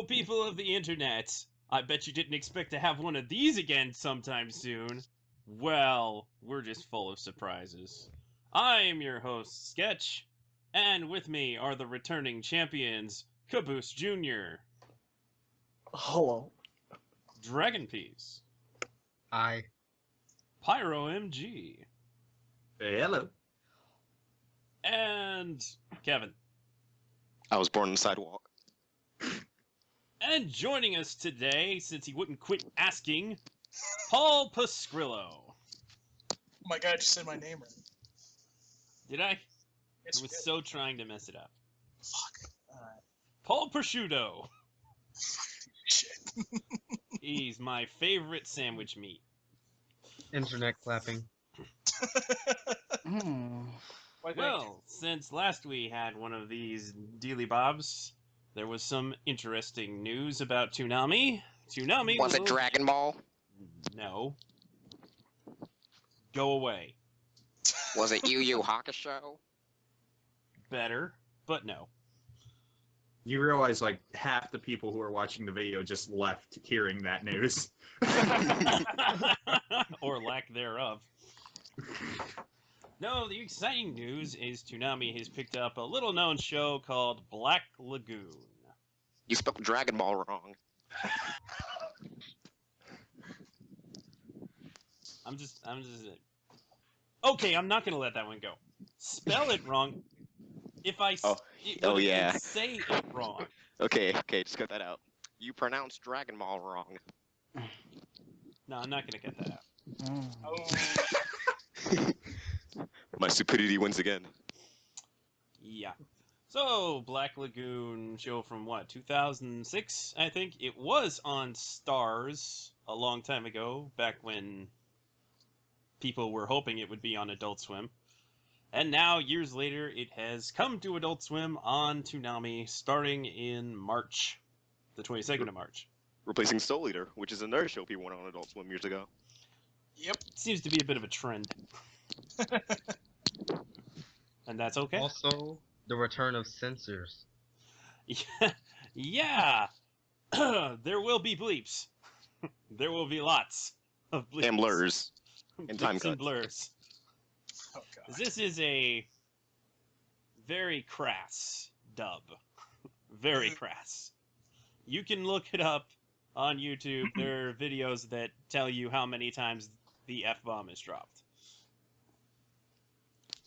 people of the internet. I bet you didn't expect to have one of these again sometime soon. Well, we're just full of surprises. I am your host, Sketch, and with me are the returning champions, CabooseJr. Hello. Dragon Peas. Hi. PyrOMG. Hey, hello. And Kevin. I was born on the sidewalk. And joining us today, since he wouldn't quit asking, Paul Pescrillo. Oh my god, you said my name right. Did I? Yes, I was so trying to mess it up. Fuck. Alright. Paul Prosciutto. Shit. He's my favorite sandwich meat. Internet clapping. Well, since last we had one of these dealy bobs, there was some interesting news about Toonami. Toonami Was it Dragon Ball? No. Go away. Was it Yu Yu Hakusho? Better, but no. You realize, like, half the people who are watching the video just left hearing that news. Or lack thereof. No, the exciting news is Toonami has picked up a little-known show called Black Lagoon. You spelled Dragon Ball wrong. I'm just. Okay, I'm not gonna let that one go. Spell it wrong. If I yeah. say it wrong. Okay, just cut that out. You pronounced Dragon Ball wrong. No, I'm not gonna cut that out. Oh. My stupidity wins again. Yeah. So, Black Lagoon show from what, 2006, I think? It was on Stars a long time ago, back when people were hoping it would be on Adult Swim. And now, years later, it has come to Adult Swim on Toonami starting in March. The 22nd of March. Replacing Soul Eater, which is another show people went on Adult Swim years ago. Yep. It seems to be a bit of a trend. And that's okay. Also, the return of censors. Yeah. There will be bleeps. There will be lots of bleeps. And blurs. And time Bleeps and cuts. blurs. Oh god. This is a very crass dub. Very crass. You can look it up on YouTube. There are videos that tell you how many times the F-bomb is dropped.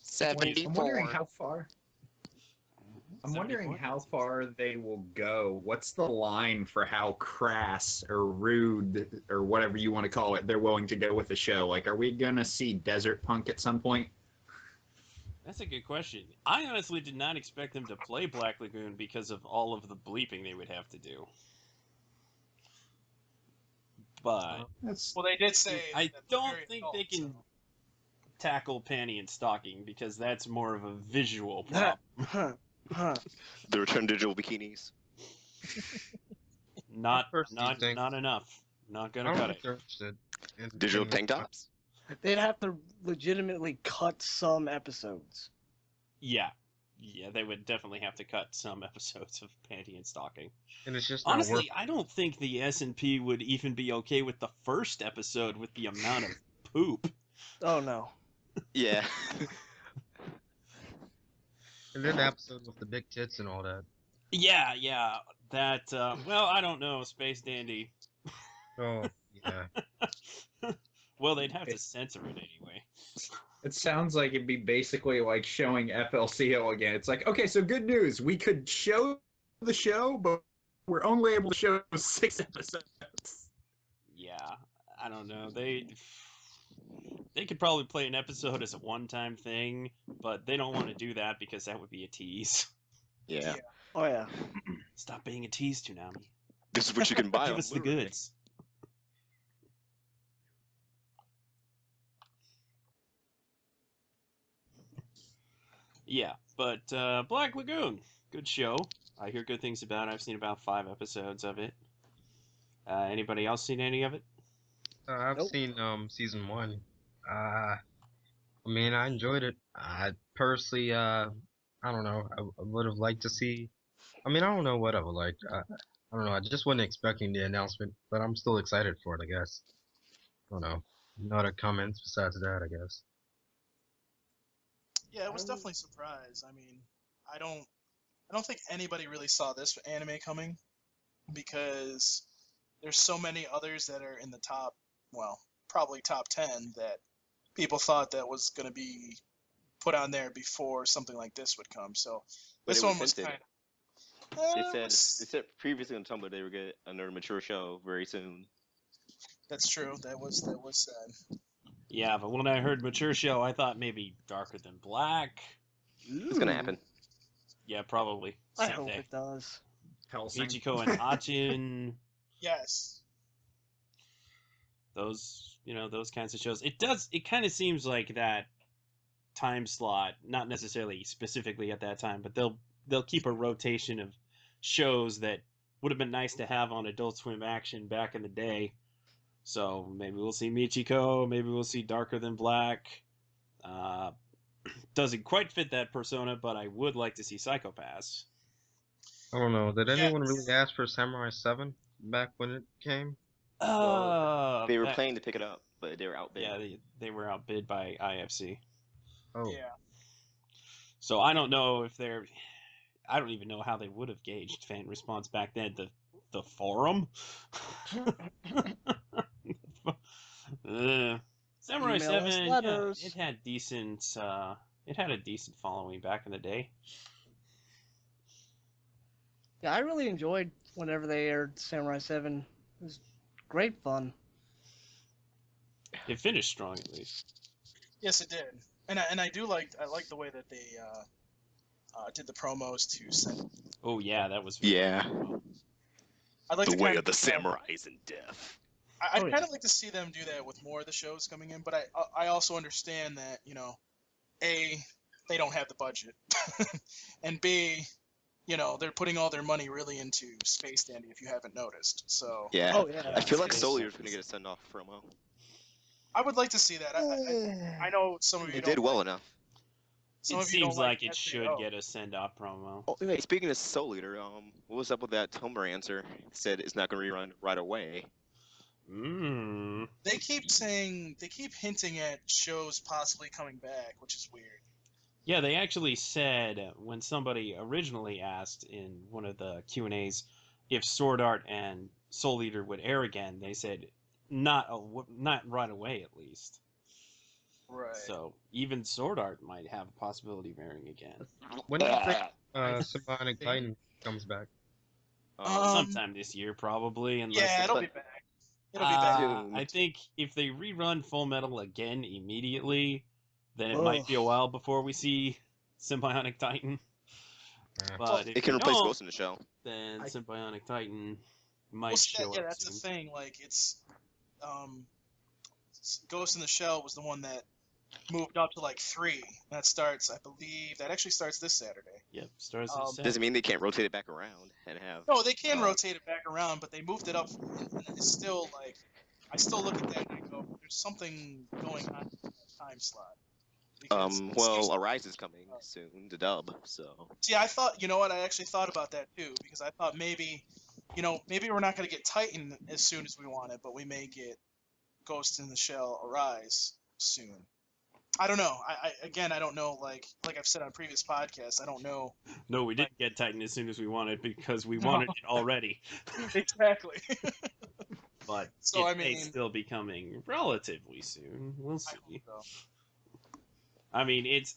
74. I'm wondering how far. I'm wondering 74? how far they will go. What's the line for how crass or rude or whatever you want to call it they're willing to go with the show? Like, are we gonna see Desert Punk at some point? That's a good question. I honestly did not expect them to play Black Lagoon because of all of the bleeping they would have to do. But Well, they did say. I that they're don't very think adult, they can so. tackle panty and stocking because that's more of a visual problem. The return digital bikinis. Not Think- enough. Not I gonna don't cut think it. they're interested in Digital in- tank tops? They'd have to legitimately cut some episodes. Yeah, they would definitely have to cut some episodes of panty and stocking. And it's just not Honestly, I don't think the S&P would even be okay with the first episode with the amount of poop. Oh no. Yeah. And then the episode with the big tits and all that. Yeah, that, well, I don't know, Space Dandy. Oh, yeah. Well, they'd have to censor it anyway. It sounds like it'd be basically like showing FLCL again. It's like, okay, so good news. We could show the show, but we're only able to show 6 episodes. Yeah, I don't know. They could probably play an episode as a one-time thing, but they don't want to do that because that would be a tease. Yeah. Oh yeah. Stop being a tease, Toonami. This is what you can buy Give on us the Blu-ray. goods. Yeah, but Black Lagoon, good show. I hear good things about it. I've seen about 5 episodes of it. Anybody else seen any of it? I've Nope. seen season 1. I mean, I enjoyed it. I personally, I don't know. I would have liked to see. I mean, I don't know what I would like. I don't know. I just wasn't expecting the announcement, but I'm still excited for it. I guess. I don't know. No other comments besides that, I guess. Yeah, it was definitely a surprise. I mean, I don't think anybody really saw this anime coming because there's so many others that are in the top, well, probably top 10 that people thought that was going to be put on there before something like this would come. So But this it was one was hinted. kind of. They said previously on Tumblr they were get another mature show very soon. That's true. That was said. Yeah, but when I heard mature show, I thought maybe Darker Than Black. It's gonna happen. Yeah, probably. I hope Someday. it does. Hellsing. Ichiko and Achin. Yes. Those kinds of shows. It kind of seems like that time slot, not necessarily specifically at that time, but they'll keep a rotation of shows that would have been nice to have on Adult Swim Action back in the day. So maybe we'll see Michiko, maybe we'll see Darker Than Black. Doesn't quite fit that persona, but I would like to see Psycho-Pass. I don't know. Did anyone Yes. really ask for Samurai 7 back when it came? They were That- planning to pick it up, but they were outbid. Yeah, they were outbid by IFC. Oh, Yeah. So I don't know if they're. I don't even know how they would have gauged fan response back then. The forum. Samurai Email us 7. letters. It had decent. It had a decent following back in the day. Yeah, I really enjoyed whenever they aired Samurai 7. It was great fun. It finished strong at least. Yes, it did. And I like the way that they did the promos to send. Oh yeah, that was. Very Yeah. I'd like The to way kind of the samurais in death. I'd Oh, yeah. kind of like to see them do that with more of the shows coming in, but I also understand that A, they don't have the budget, and B, they're putting all their money really into Space Dandy if you haven't noticed. So Yeah. Oh, yeah. I feel like Space Soul Dandy. Eater's gonna get a send off promo. I would like to see that. I know some of you It don't did well like, enough. some It of you don't seems like it SAO. should get a send-off promo. Oh, wait, speaking of Soul Eater, what was up with that Tumblr answer? It said it's not gonna rerun right away. They keep hinting at shows possibly coming back, which is weird. Yeah, they actually said when somebody originally asked in one of the Q&As if Sword Art and Soul Eater would air again, they said not right away at least. Right. So even Sword Art might have a possibility of airing again. when do you think Symbionic Titan comes back? Sometime this year probably. Unless Yeah, it'll but- be back. It'll be back. Soon. I think if they rerun Full Metal again immediately, then it might be a Ugh. while before we see Symbionic Titan. Yeah. But if It can we replace don't, Ghost in the Shell. then I- Symbionic Titan might Well, show yeah, up that's the soon. thing. Like, it's Ghost in the Shell was the one that moved up to like 3. That starts, I believe, that actually starts this Saturday. Yep, Stars Um, of Set. Doesn't mean they can't rotate it back around and have. No, they can Uh, rotate it back around, but they moved it up, and it's still like, I still look at that and I go, there's something going on in that time slot. Because it Well, seems- Arise is coming soon, the dub. So See, I thought, I actually thought about that too, because I thought maybe we're not going to get Titan as soon as we want it, but we may get Ghost in the Shell Arise soon. I don't know. I don't know. Like I've said on previous podcasts, I don't know No, we didn't get Titan as soon as we wanted because we wanted it already. exactly. But So, it I may mean- still be coming relatively soon. We'll I see. hope so. I mean, it's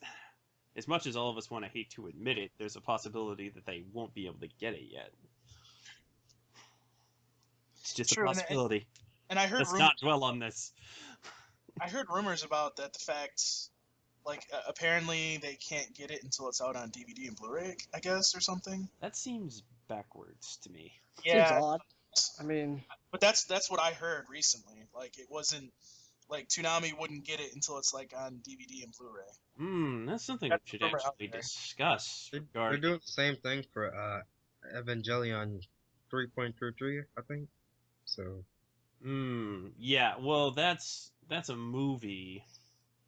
as much as all of us want to hate to admit it, there's a possibility that they won't be able to get it yet. It's just True, a and possibility. And I heard Let's rumors. not dwell on this. I heard rumors about that. The fact, like, apparently they can't get it until it's out on DVD and Blu-ray, I guess, or something. That seems backwards to me. Seems odd. I mean, But that's what I heard recently. Like, it wasn't like Toonami wouldn't get it until it's like on DVD and Blu-ray. That's something That's we should the rumor out actually there. discuss They're regarding. doing the same thing for Evangelion 3.33, I think. So Yeah. Well, that's a movie.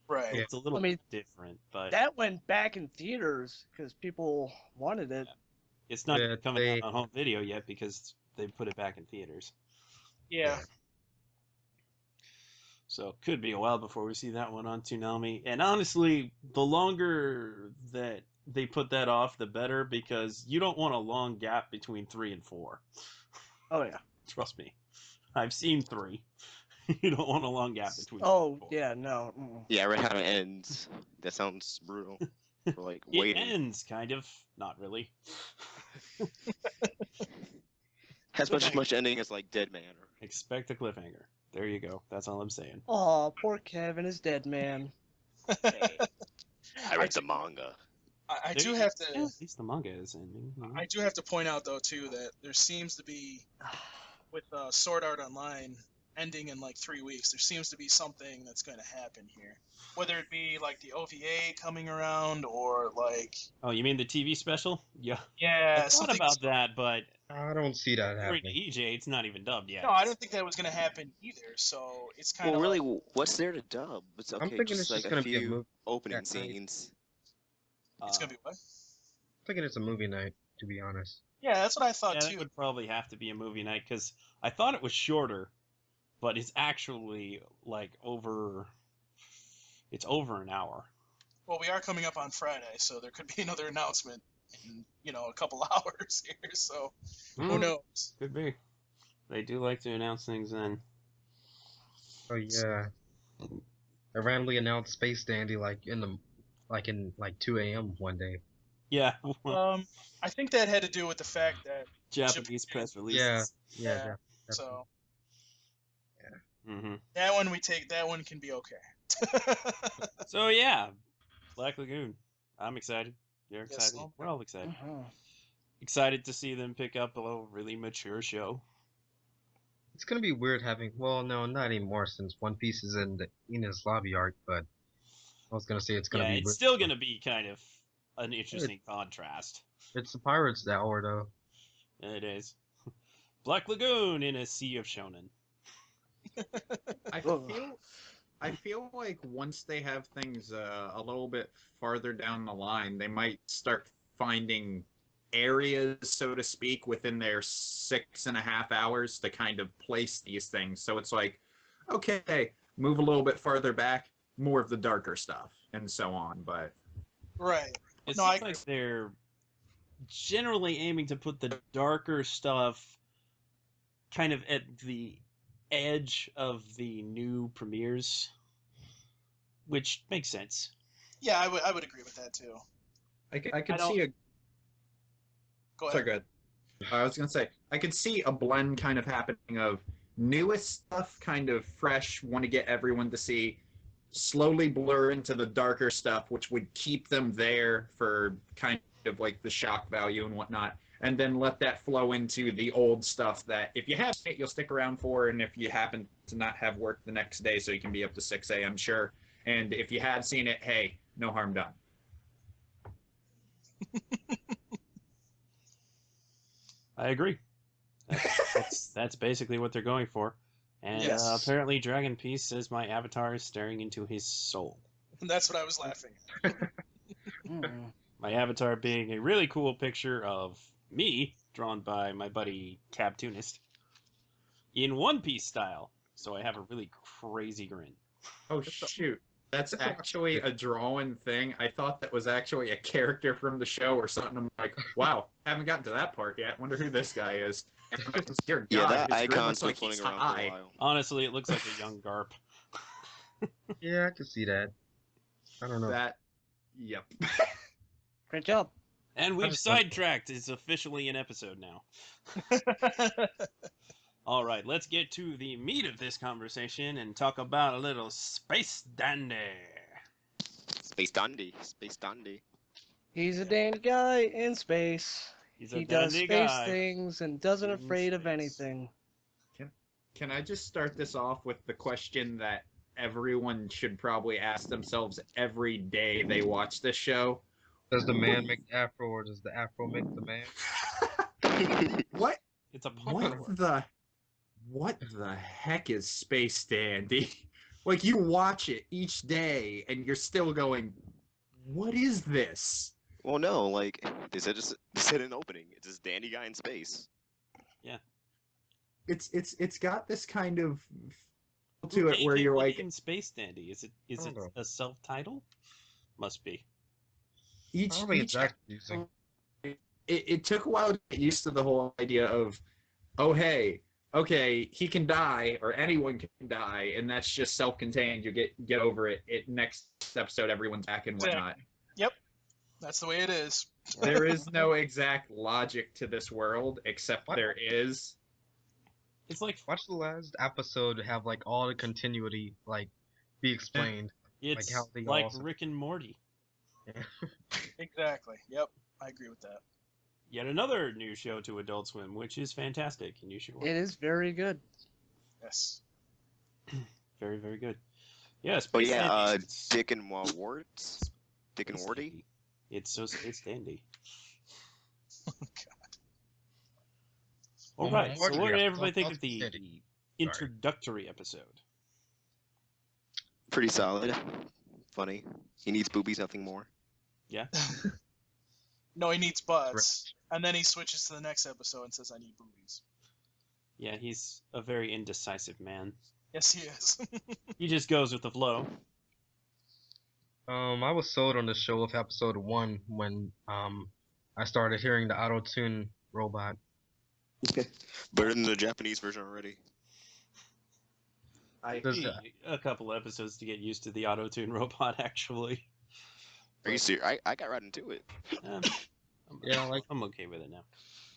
Right. Yeah. It's a little I mean, bit different, but that went back in theaters because people wanted it. it's not Yeah, coming they- out on home video yet because they put it back in theaters. Yeah. So could be a while before we see that one on Toonami. And honestly, the longer that they put that off, the better, because you don't want a long gap between 3 and 4. Oh yeah. Trust me. I've seen 3. You don't want a long gap between 3 Oh and 4. yeah, no. Mm. Yeah, I read how it ends. That sounds brutal. For like It waiting. ends, kind of. Not really. Has much ending as like Dead Man. Expect a cliffhanger. There you go. That's all I'm saying. Oh, poor Kevin is dead, man. I read the manga. I There do you- have to. Yeah, at least the manga is ending. You know? I do have to point out though too that there seems to be, with Sword Art Online ending in like 3 weeks, there seems to be something that's going to happen here. Whether it be like the OVA coming around or like. Oh, you mean the TV special? Yeah. Yeah. I thought something- about that, but I don't see that according to happening. EJ, it's not even dubbed yet. No, I don't think that was going to happen either. So it's kind Well, of really, like, what's there to dub? It's okay, thinking just it's like just a gonna be a few movie opening that night. scenes. it's going to be what? I'm thinking it's a movie night, to be honest. Yeah, that's what I thought Yeah, too. that would probably have to be a movie night, because I thought it was shorter, but it's actually like over. It's over an hour. Well, we are coming up on Friday, so there could be another announcement in a couple hours here. So who Hmm, knows? Could be. They do like to announce things then. Oh yeah. I randomly announced Space Dandy in 2 a.m. one day. Yeah, well, I think that had to do with the fact that Japanese press releases. Yeah. yeah. Yeah. So Hmm that one can be okay. So yeah, Black Lagoon. I'm excited. You're Yes, excited. I'm- We're all excited. Mhm. Excited to see them pick up a really mature show. It's gonna be weird having. Well, no, not anymore since One Piece is in the Ina's lobby arc. But I was gonna say it's gonna Yeah, be. it's weird. still gonna be kind of an interesting contrast. It's the Pirates hour though. It is. Black Lagoon in a sea of shonen. Ugh. I feel like once they have things a little bit farther down the line, they might start finding areas, so to speak, within their 6.5 hours to kind of place these things. So it's like, okay, move a little bit farther back, more of the darker stuff, and so on. But Right. It No, I seems like they're generally aiming to put the darker stuff kind of at the edge of the new premieres, which makes sense. Yeah, I would agree with that too. I I could don't- see a. Go ahead. Sorry, go ahead. I was gonna say I could see a blend kind of happening of newest stuff, kind of fresh, want to get everyone to see, slowly blur into the darker stuff, which would keep them there for kind of like the shock value and whatnot, and then let that flow into the old stuff that if you have it, you'll stick around for, and if you happen to not have work the next day, so you can be up to 6 a.m. sure, and if you have seen it, hey, no harm done. I agree. That's basically what they're going for. And Yes. apparently Dragon Peace says my avatar is staring into his soul. That's what I was laughing at. Mm. My avatar being a really cool picture of me, drawn by my buddy Cabtoonist, in One Piece style. So I have a really crazy grin. Oh shoot. That's actually a drawing thing. I thought that was actually a character from the show or something. I'm like, wow, haven't gotten to that part yet. Wonder who this guy is. Dear Yeah, God, that his grin icon's looks been like floating he's around for high. a while. Honestly, it looks like a young Garp. Yeah, I can see that. I don't know. That, yep. Great job. And we've just love- sidetracked. It's officially an episode now. All right, let's get to the meat of this conversation and talk about a little space dandy. Space Dandy. Space Dandy. He's a dandy guy in space. He's a He does dandy space guy. things and doesn't in afraid of space. anything. Can I just start this off with the question that everyone should probably ask themselves every day they watch this show? Does the man make the afro, or does the afro make the man? What? It's a popular word. What the heck is Space Dandy? Like, you watch it each day and you're still going, what is this? Well, no, like they said an opening. It's this dandy guy in space. it's got this kind of feel Who to it gave where him you're the like name Space Dandy? Is I it don't know. a self-title? Must be. I each don't think it's each that confusing. it took a while to get used to the whole idea of, oh hey, okay, he can die or anyone can die, and that's just self-contained. You get over it. Next episode, everyone's back and whatnot. Yep, that's the way it is. There is no exact logic to this world, except What? there is. It's like Watch the last episode have like all the continuity like be explained. it's how they like also- Rick and Morty. Exactly. Yep, I agree with that. Yet another new show to Adult Swim, which is fantastic, and you should watch. It is very good. Yes. Very, very good. Yes. Oh yeah, Dick and Warts. Dick and Warty. It's so Space Dandy. Oh, God. All Well, right. So, what did Marjorie, everybody think of Space the Dandy. introductory episode? Pretty solid. Funny. He needs boobies, nothing more. Yeah. No, he needs butts. And then he switches to the next episode and says, I need boobies. Yeah, he's a very indecisive man. Yes, he is. He just goes with the flow. I was sold on the show with episode 1 when I started hearing the auto-tune robot. Better than the Japanese version already. Does A couple episodes to get used to the auto-tune robot, actually. Are you serious? I got right into it. Um, Yeah, like- I'm okay with it now.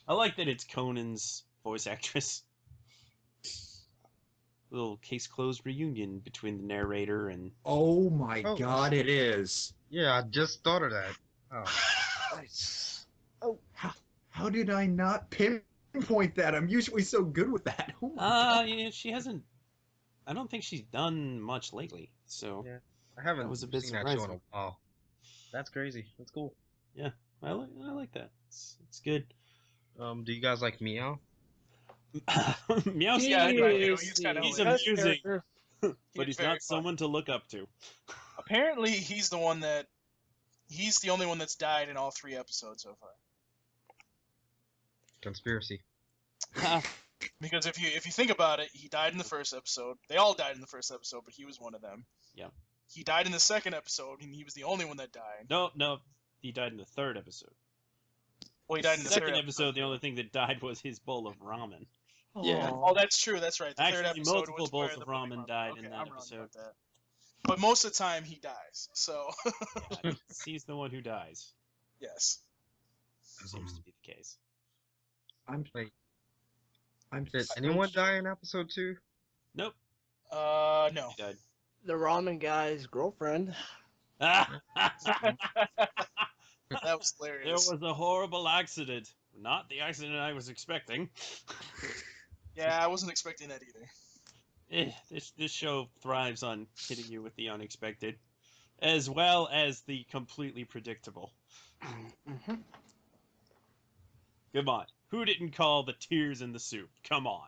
I like that it's Conan's voice actress. Little case closed reunion between the narrator and Oh my Oh. god, it is. Yeah, I just thought of that. Oh. Nice. How did I not pinpoint that? I'm usually so good with that. Oh my god. yeah, she hasn't. I don't think she's done much lately. So Yeah. I haven't That was a bit seen that show in a surprising. while. That's crazy. That's cool. I like that. It's good. Do you guys like Meow? Meow's Yeah, I good, do. He's kinda He's hilarious. amusing, He's but he's very not fun. someone to look up to. Apparently, he's the only one that's died in all 3 episodes so far. Conspiracy. Because if you think about it, he died in the first episode. They all died in the first episode, but he was one of them. Yeah. He died in the second episode, and he was the only one that died. No, he died in the third episode. Well, he died in the second third episode, the only thing that died was his bowl of ramen. Yeah. Oh, that's true. That's right. The third Actually, episode multiple was bowls where of the bully ramen died Okay, in that I'm wrong episode. about that. But most of the time, he dies. So, Yeah, he's the one who dies. yes. Seems to be the case. I'm Did so anyone die in episode 2? Nope, No. he died. The ramen guy's girlfriend. That was There hilarious. was a horrible accident. Not the accident I was expecting. Yeah, I wasn't expecting that either. This show thrives on hitting you with the unexpected, as well as the completely predictable. Mm-hmm. Come on, who didn't call the tears in the soup? Come on.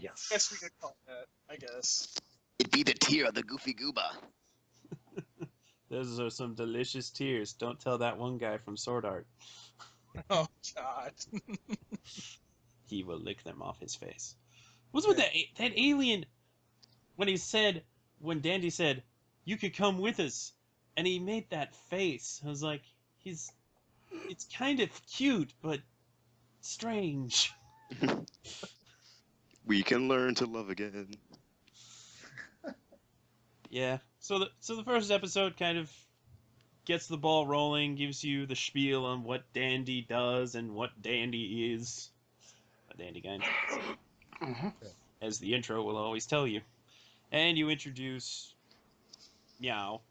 Yes. Guess we could call that. I guess. It'd be the tear of the Goofy Gooba. Those are some delicious tears. Don't tell that one guy from Sword Art. Oh God. He will lick them off his face. What's with that alien? When Dandy said, "You could come with us," and he made that face. I was like, it's kind of cute, but strange. We can learn to love again. Yeah. So the first episode kind of gets the ball rolling, gives you the spiel on what Dandy does and what Dandy is. A Dandy guy, Mm-hmm. as the intro will always tell you. And you introduce Meow.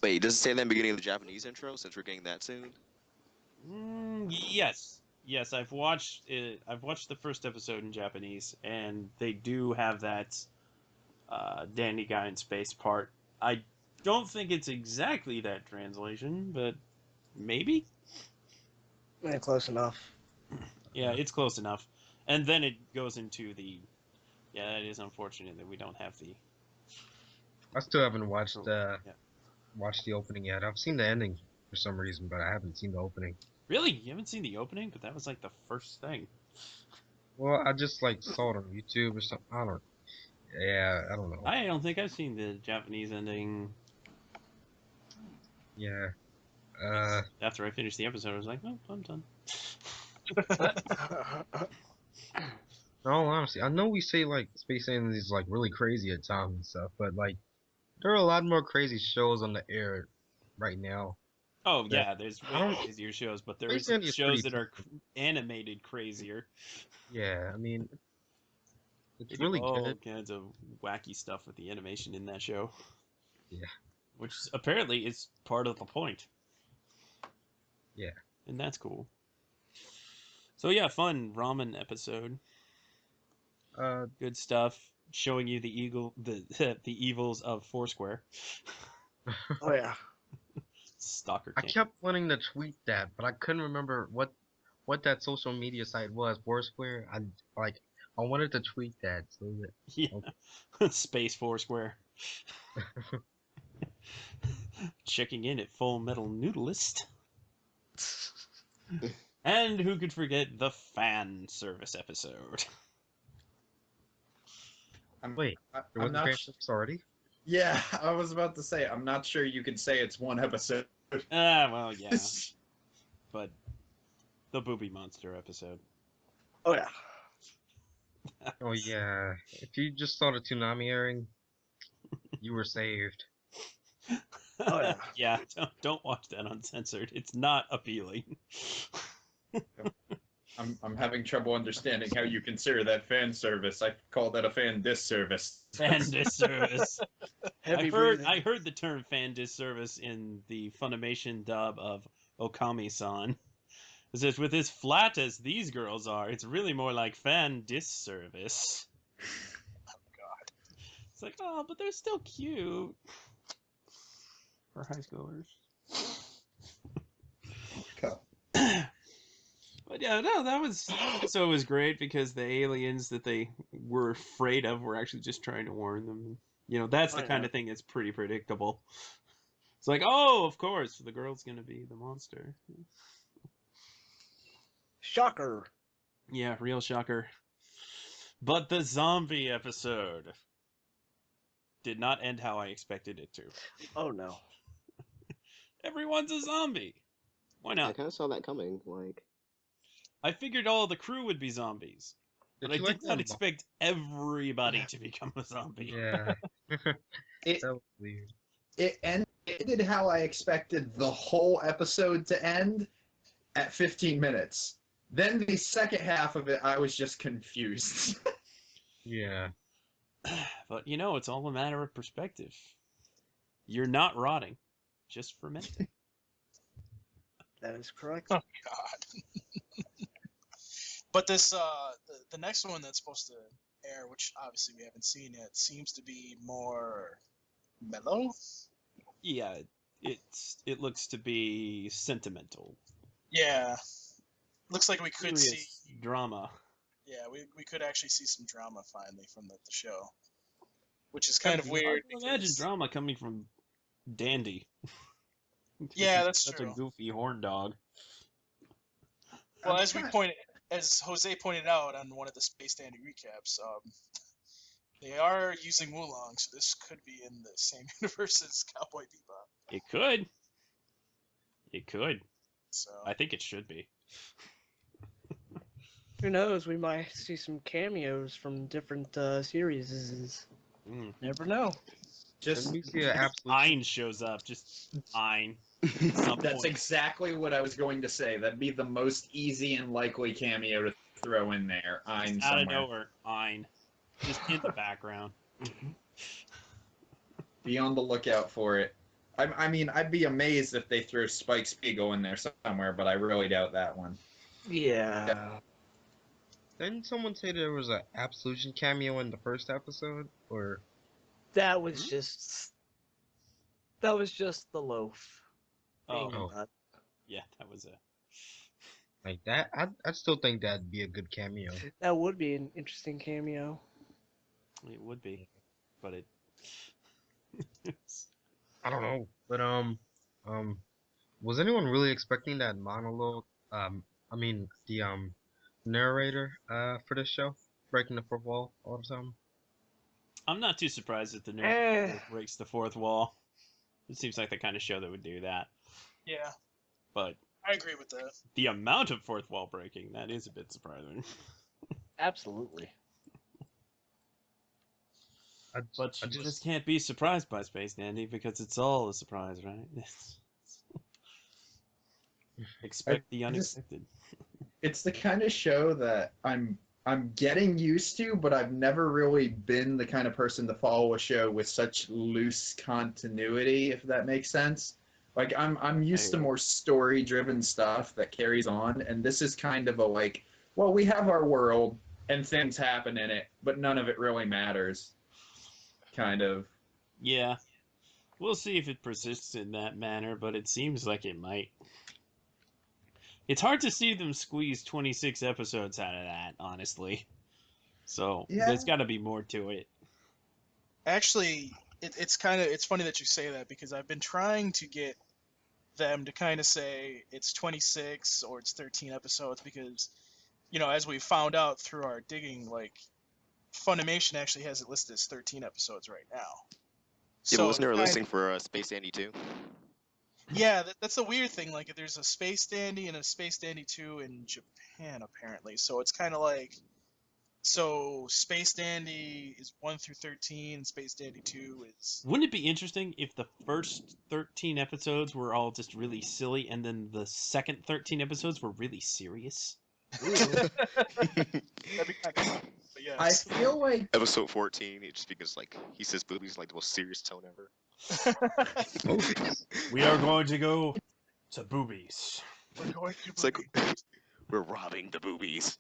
Wait, does it say that in the beginning of the Japanese intro, since we're getting that soon? Yes. Yes, I've watched it. I've watched the first episode in Japanese, and they do have that Dandy guy in space part. I don't think it's exactly that translation, but maybe? Yeah, close enough. Yeah, it's close enough. And then it goes into the... Yeah, it is unfortunate that we don't have the... I still haven't watched Yeah. watched the opening yet. I've seen the ending for some reason, but I haven't seen the opening. Really? You haven't seen the opening? But that was like the first thing. Well, I just like saw it on YouTube or something. I don't. Yeah, I don't know. I don't think I've seen the Japanese ending. Yeah. After I finished the episode, I was like, oh, I'm done. In all honesty, I know we say like space aliens is like really crazy at times and stuff, but like there are a lot more crazy shows on the air right now. Oh that- yeah, there's I way don't. crazier shows, but there Space is Alien is shows pretty that are decent. animated crazier. Yeah, I mean They it's do really all good. kinds of wacky stuff with the animation in that show. Yeah. Which apparently is part of the point. Yeah. And that's cool. So yeah, fun ramen episode. Good stuff. Showing you the evils of Foursquare. Oh yeah. Stalker I King. kept wanting to tweet that, but I couldn't remember what that social media site was. Foursquare. I wanted to tweet that so that Yeah. Space Foursquare. Checking in at Full Metal Noodleist. And who could forget the fan service episode? Wait, I'm there was a not. fan service already? Yeah, I was about to say. I'm not sure you could say it's one episode. Well, yeah. But the Booby Monster episode. Oh yeah. Oh yeah. If you just saw the Toonami airing, you were saved. Oh yeah. Yeah, don't watch that uncensored. It's not appealing. I'm having trouble understanding how you consider that fan service. I call that a fan disservice. Fan disservice. Heavy I breathing. heard the term fan disservice in the Funimation dub of Okami-san. It says, with as flat as these girls are, it's really more like fan disservice. Oh God. It's like, oh, but they're still cute. For high schoolers. But yeah, no, that episode was great because the aliens that they were afraid of were actually just trying to warn them. You know, that's the Oh, kind yeah. of thing that's pretty predictable. It's like, oh, of course, the girl's gonna be the monster. Shocker. Yeah, real shocker. But the zombie episode did not end how I expected it to. Oh no. Everyone's a zombie. Why I not? kind of saw that coming. Like, I figured all the crew would be zombies. But I you like did not that? expect everybody to become a zombie. Yeah. It That was weird. it ended how I expected the whole episode to end at 15 minutes. Then the second half of it, I was just confused. Yeah. But you know, it's all a matter of perspective. You're not rotting, just fermenting. That is correct. Oh God. But this the next one that's supposed to air, which obviously we haven't seen yet, seems to be more mellow. Yeah, it looks to be sentimental. Yeah. Looks like we could see. Serious drama. Yeah, we could actually see some drama finally from the show, which is kind of weird. I can imagine because- drama coming from Dandy. Yeah, He's that's such true. a goofy horn dog. Well, as Jose pointed out on one of the Space Dandy recaps, they are using Wulong, so this could be in the same universe as Cowboy Bebop. It could. It could. So I think it should be. Who knows? We might see some cameos from different series. Mm. Never know. Just Didn't we see an absolute? Ein shows up. Just Ein. At some that's point. exactly what I was going to say. That'd be the most easy and likely cameo to throw in there. Ein Just out of somewhere. nowhere. Ein. Just in the background. Be on the lookout for it. I mean, I'd be amazed if they threw Spike Spiegel in there somewhere, but I really doubt that one. Yeah. Didn't someone say there was an Absolution cameo in the first episode? Or That was just. That was just the loaf. Oh, being Oh. hot. yeah, that was a. like that? I still think that'd be a good cameo. That would be an interesting cameo. It would be, but it. I don't know, but was anyone really expecting that monologue I mean the narrator for this show, breaking the fourth wall all the time. I'm not too surprised that the Eh. nerd breaks the fourth wall. It seems like the kind of show that would do that. Yeah, But I agree with that. the amount of fourth wall breaking, that is a bit surprising. Absolutely. But you just can't be surprised by Space Dandy because it's all a surprise, right? Expect the unexpected. It's the kind of show that I'm getting used to, but I've never really been the kind of person to follow a show with such loose continuity, if that makes sense. Like I'm used to more story-driven stuff that carries on, and this is kind of a like, well, we have our world and things happen in it, but none of it really matters. Kind of. Yeah. We'll see if it persists in that manner, but it seems like it might. It's hard to see them squeeze 26 episodes out of that, honestly. So, Yeah. there's got to be more to it. Actually, it's funny that you say that because I've been trying to get them to kind of say it's 26 or it's 13 episodes because, as we found out through our digging, like, Funimation actually has it listed as 13 episodes right now. Yeah, but wasn't there a it's kinda- listing for Space Dandy too? Yeah, that's a weird thing. Like, there's a Space Dandy and a Space Dandy 2 in Japan, apparently. So it's kind of like, so Space Dandy is 1 through 13, and Space Dandy 2 is... Wouldn't it be interesting if the first 13 episodes were all just really silly and then the second 13 episodes were really serious? That'd be kind of fun, but yes. I feel like Episode 14, it just because like he says boobies like the most serious tone ever. We are going to go to boobies. We're going to It's like believe- we're robbing the boobies.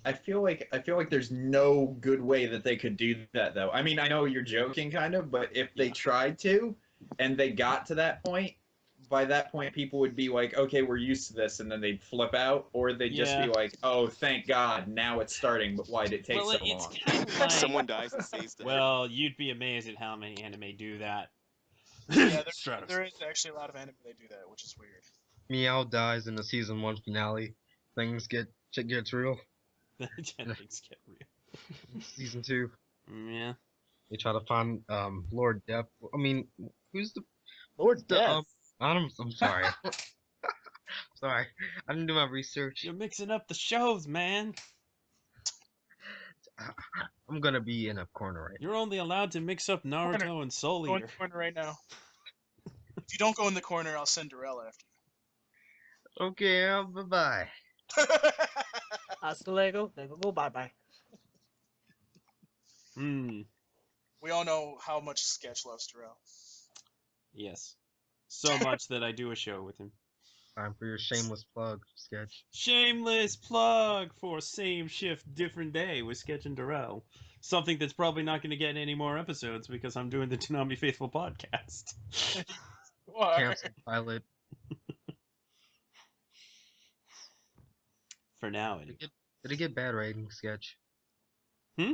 I feel like there's no good way that they could do that though. I mean, I know you're joking kind of, but if they tried to and they got to that point, by that point people would be like, okay, we're used to this, and then they'd flip out, or they'd just be like, oh, thank God, now it's starting, but why did it take Well, so it's long? kind of like... Someone dies and stays dead. Well, you'd be amazed at how many anime do that. Yeah, Stratus. there is actually a lot of anime they do that, which is weird. Meow dies in the season 1 finale. Shit gets real. Things get real. Season 2, Yeah. they try to find Lord Death. I mean, who's the Lord the Death. I'm sorry. Sorry, I didn't do my research. You're mixing up the shows, man. I'm gonna be in a corner right You're only allowed to mix up Naruto and Soul Go in Eater. the corner right now. If you don't go in the corner, I'll send Darrell after now. Okay, bye bye. you. Hasta luego. Go bye bye. Hmm. We all know how much Sketch loves Darrell. Yes. So much that I do a show with him. Time for your shameless plug, Sketch. Shameless plug for Same Shift Different Day with Sketch and Darrell. Something that's probably not going to get any more episodes because I'm doing the Toonami Faithful podcast. What? Cancel pilot. For now, Did anyway. it get bad ratings, Sketch? Hmm?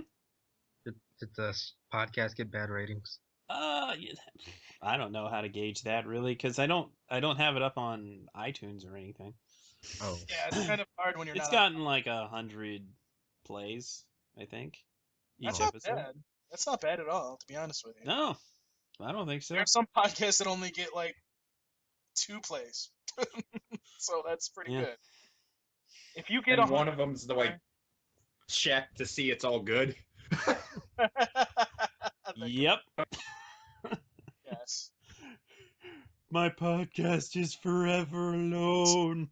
Did the podcast get bad ratings? Yeah, I don't know how to gauge that really because I don't have it up on iTunes or anything. Oh. Yeah, it's kind of hard when you're It's not. gotten like 100 plays, I think. Each That's not episode. bad. That's not bad at all, to be honest with you. No, I don't think so. There are some podcasts that only get like 2 plays, so that's pretty Yeah. good. If you get And 100, one of them's the like check to see it's all good. Yep. Yes. My podcast is forever alone.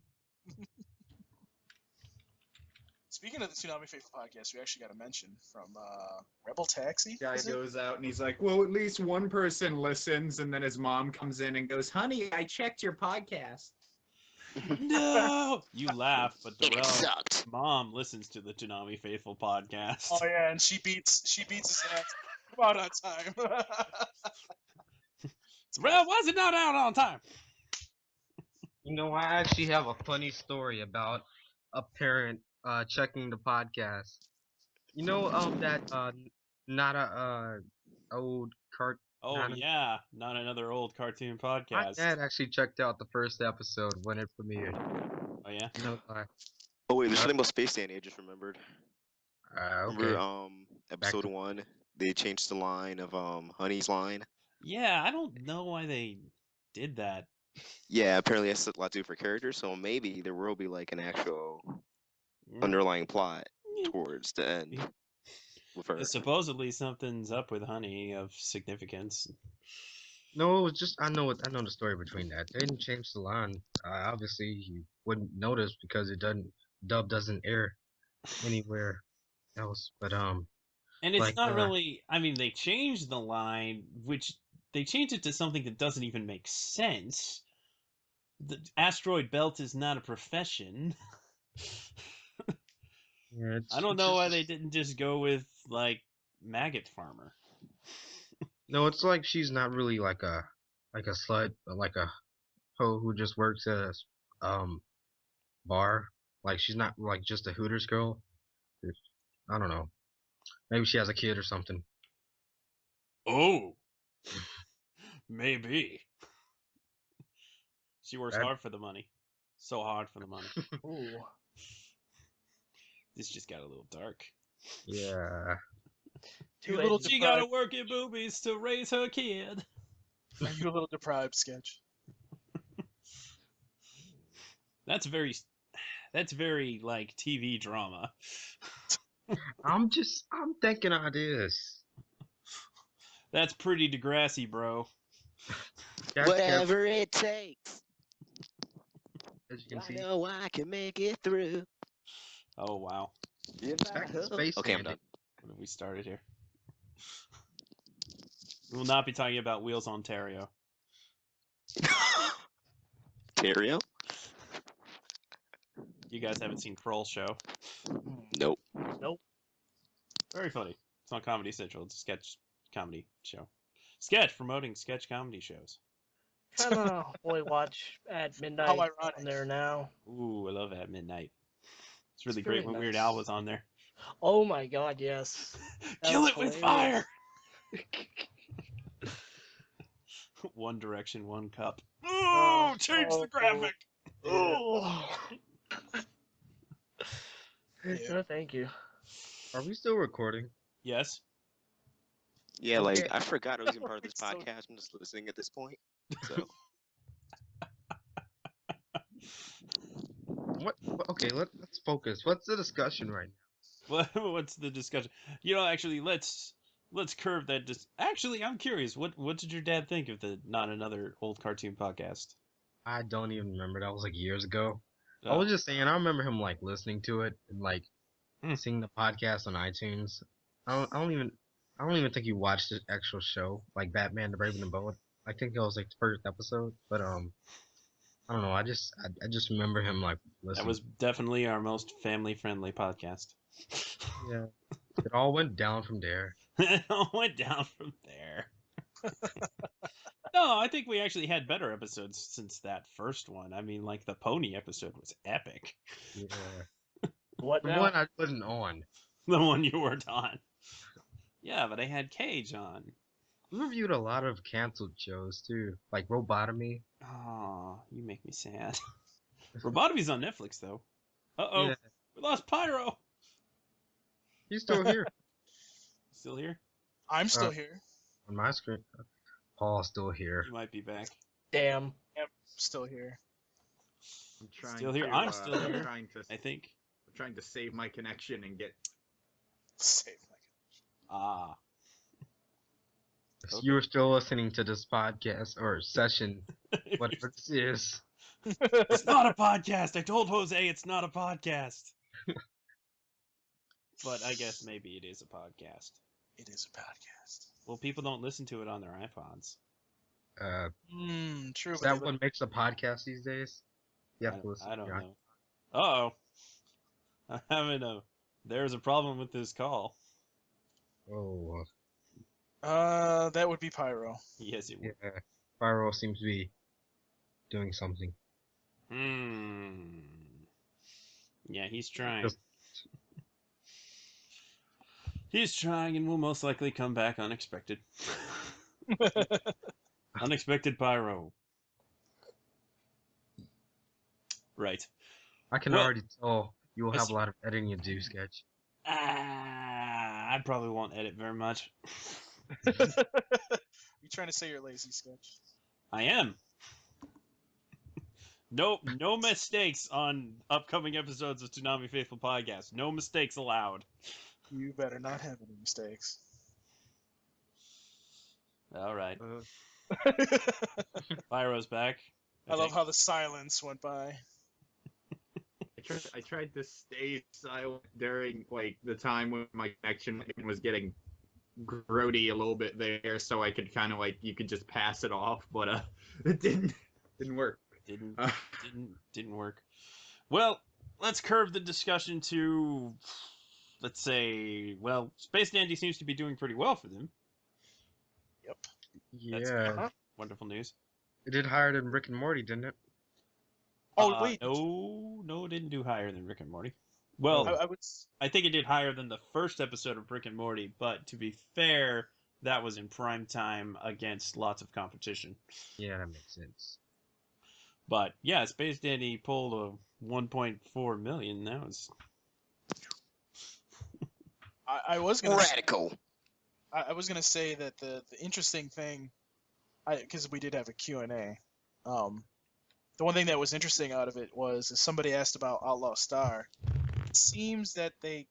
Speaking of the Toonami Faithful podcast, we actually got a mention from Rebel Taxi. Guy is it? goes out and he's like, well, at least one person listens, and then his mom comes in and goes, honey, I checked your podcast. No! You laugh, but And it Darrell's sucked. mom listens to the Toonami Faithful podcast. Oh yeah, and she beats his ass about on time. Darrell, why is it not out on time? You know, I actually have a funny story about a parent checking the podcast. You know, that not a old cart. Oh, Not a- yeah. Not another old cartoon My podcast. dad actually checked out the first episode when it premiered. Oh, yeah. No lie. Oh wait, there's something about Space Dandy I just remembered. Okay. Remember episode to- 1, they changed the line of Honey's line. Yeah, I don't know why they did that. Yeah, apparently that's a lot to do for characters, so maybe there will be like an actual Mm. underlying plot Yeah. towards the end with her. Supposedly something's up with Honey of significance. No, it was just I know the story between that. They didn't change the line. Obviously, you wouldn't notice because dub doesn't air anywhere else. But And it's like not really. I mean, they changed the line, which they changed it to something that doesn't even make sense. The asteroid belt is not a profession. yeah, I don't know why they didn't just go with like maggot farmer. No, it's like she's not really like a slut, but like a hoe who just works at a bar. Like she's not like just a Hooters girl. I don't know. Maybe she has a kid or something. Oh, maybe. She works That- hard for the money. So hard for the money. Ooh. This just got a little dark. Yeah. You little She deprived. gotta work her boobies to raise her kid. Are you a little deprived, Sketch? That's very like TV drama. I'm thinking ideas. That's pretty Degrassi, bro. Guys, Whatever it takes, as you can I see, know I can make it through. Oh wow. back to Space Okay, I'm Dandy. done. What have we started here? We will not be talking about Wheels Ontario. Terrio? You guys haven't seen Kroll Show. Nope. Very funny. It's on Comedy Central. It's a sketch comedy show. Sketch promoting sketch comedy shows. Kind of only watch at midnight How ironic. on there now. Ooh, I love At Midnight. It's really It's great very when Weird nice. Al was on there. Oh my god, yes. That Kill was it with hilarious. fire! One Direction, one cup. Ooh, Oh, change the oh, graphic! Oh. Yeah. No, thank you. Are we still recording? Yes. Yeah, Okay. like I forgot I was even part of this So- podcast. I'm just listening at this point. So What? Okay, let's focus. What's the discussion right now? What's the discussion? You know, actually, let's curve that. Actually, I'm curious. What did your dad think of the Not Another Old Cartoon podcast? I don't even remember. That was like years ago. I Oh. was just saying. I remember him like listening to it and like Hmm. seeing the podcast on iTunes. I don't even think he watched the actual show, like Batman: The Brave and the Bold. I think it was like the first episode, but I don't know. I just remember him like listening. That was definitely our most family-friendly podcast. Yeah. It all went down from there. It all went down from there. No, I think we actually had better episodes since that first one. I mean, like the pony episode was epic. Yeah. What The now? one I wasn't on. The one you weren't on. Yeah, but I had Cage on. We reviewed a lot of canceled shows too, like Robotomy. Oh, you make me sad. Robotomy's on Netflix though. Uh-oh. Yeah, We lost Pyro. he's still here Still here? I'm still here. on my screen. Paul's still here. You might be back. Damn. Yep, still here. I'm trying Still here. to, I'm still here. I think. I'm trying to save my connection and get. Save my. Ah. If Okay. you were still listening to this podcast or session, whatever this is, It's not a podcast. I told Jose it's not a podcast. But I guess maybe it is a podcast. It is a podcast. Well, people don't listen to it on their iPods. True. is but that they what makes a podcast these days? You have to I listen. don't to your know. Uh-oh. I'm having a... There's a problem with this call. Oh, that would be Pyro. Yes, it would. yeah. Pyro seems to be doing something. Yeah, he's trying. Just- He's trying and will most likely come back unexpected. Unexpected Pyro. Right. I can Well, already tell you will I have see. a lot of editing to do, Sketch. I probably won't edit very much. You trying to say you're lazy, Sketch? I am. No mistakes on upcoming episodes of Toonami Faithful Podcast. No mistakes allowed. You better not have any mistakes. All right. Uh, Pyro's back. I love think. how the silence went by. I tried to stay silent during like the time when my connection was getting grody a little bit there, so I could kind of like you could just pass it off, but it didn't work. Didn't work. Well, let's curve the discussion to, let's say, well, Space Dandy seems to be doing pretty well for them. Yep. That's yeah. wonderful news. It did higher than Rick and Morty, didn't it? Oh wait, No, it didn't do higher than Rick and Morty. Well, I would. I think it did higher than the first episode of Rick and Morty, but to be fair, that was in prime time against lots of competition. Yeah, that makes sense. But yeah, Space Dandy pulled a 1.4 million. That was I was gonna. Radical. I was gonna say that the interesting thing, because we did have a Q&A, the one thing that was interesting out of it was if somebody asked about Outlaw Star, it seems that they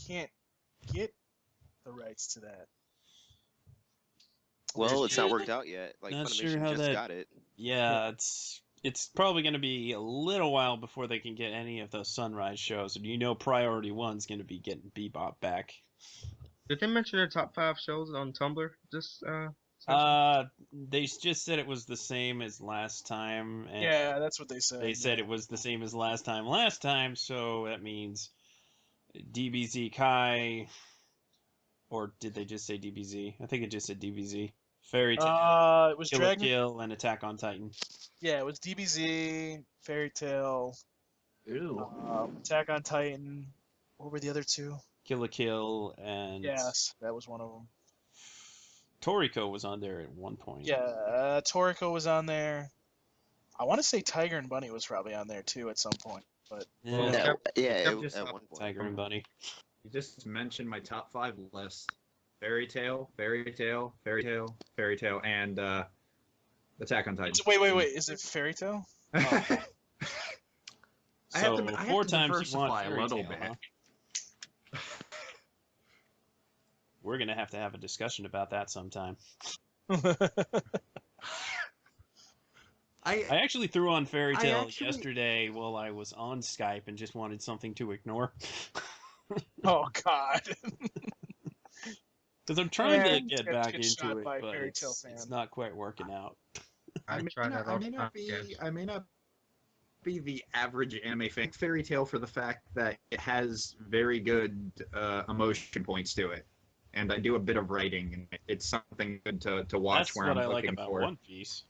can't get the rights to that. Well, it's not worked out yet. Like Not sure Funimation how just that- got it. yeah. It's probably going to be a little while before they can get any of those Sunrise shows, and you know, Priority One's going to be getting Bebop back. Did they mention their top 5 shows on Tumblr? Session? They just said it was the same as last time. And Yeah, that's what they said. they said it was the same as last time, so that means DBZ Kai, or did they just say DBZ? I think it just said DBZ. Fairy Tail, It was Kill Dragon. Kill, and Attack on Titan. Yeah, it was DBZ, Fairy Tail, Ew. Attack on Titan. What were the other two? Kill la Kill, and Yes, that was one of them. Toriko was on there at one point. Yeah, Toriko was on there. I want to say Tiger and Bunny was probably on there too at some point. But Yeah, No, yeah, Yep, just at up one point. Tiger and Bunny. You just mentioned my top 5 list: Fairy Tail, Fairy Tail, Fairy Tail, Fairy Tail, and Attack on Titan. wait, is it Fairy Tail? I So have to, I have 4 to times you diversify want a Fairy little Tail, bit. huh? We're gonna have to have a discussion about that sometime. I actually threw on Fairy Tail yesterday while I was on Skype and just wanted something to ignore. Oh God. Because I'm trying to And get get back shot into it, by a but Fairy Tail it's fan. not quite working out. I try that I all may the not time. be the average anime fan. Fairy Tail for the fact that it has very good emotion points to it, and I do a bit of writing, and it's something good to watch. That's where what I'm I like looking about for. One Piece.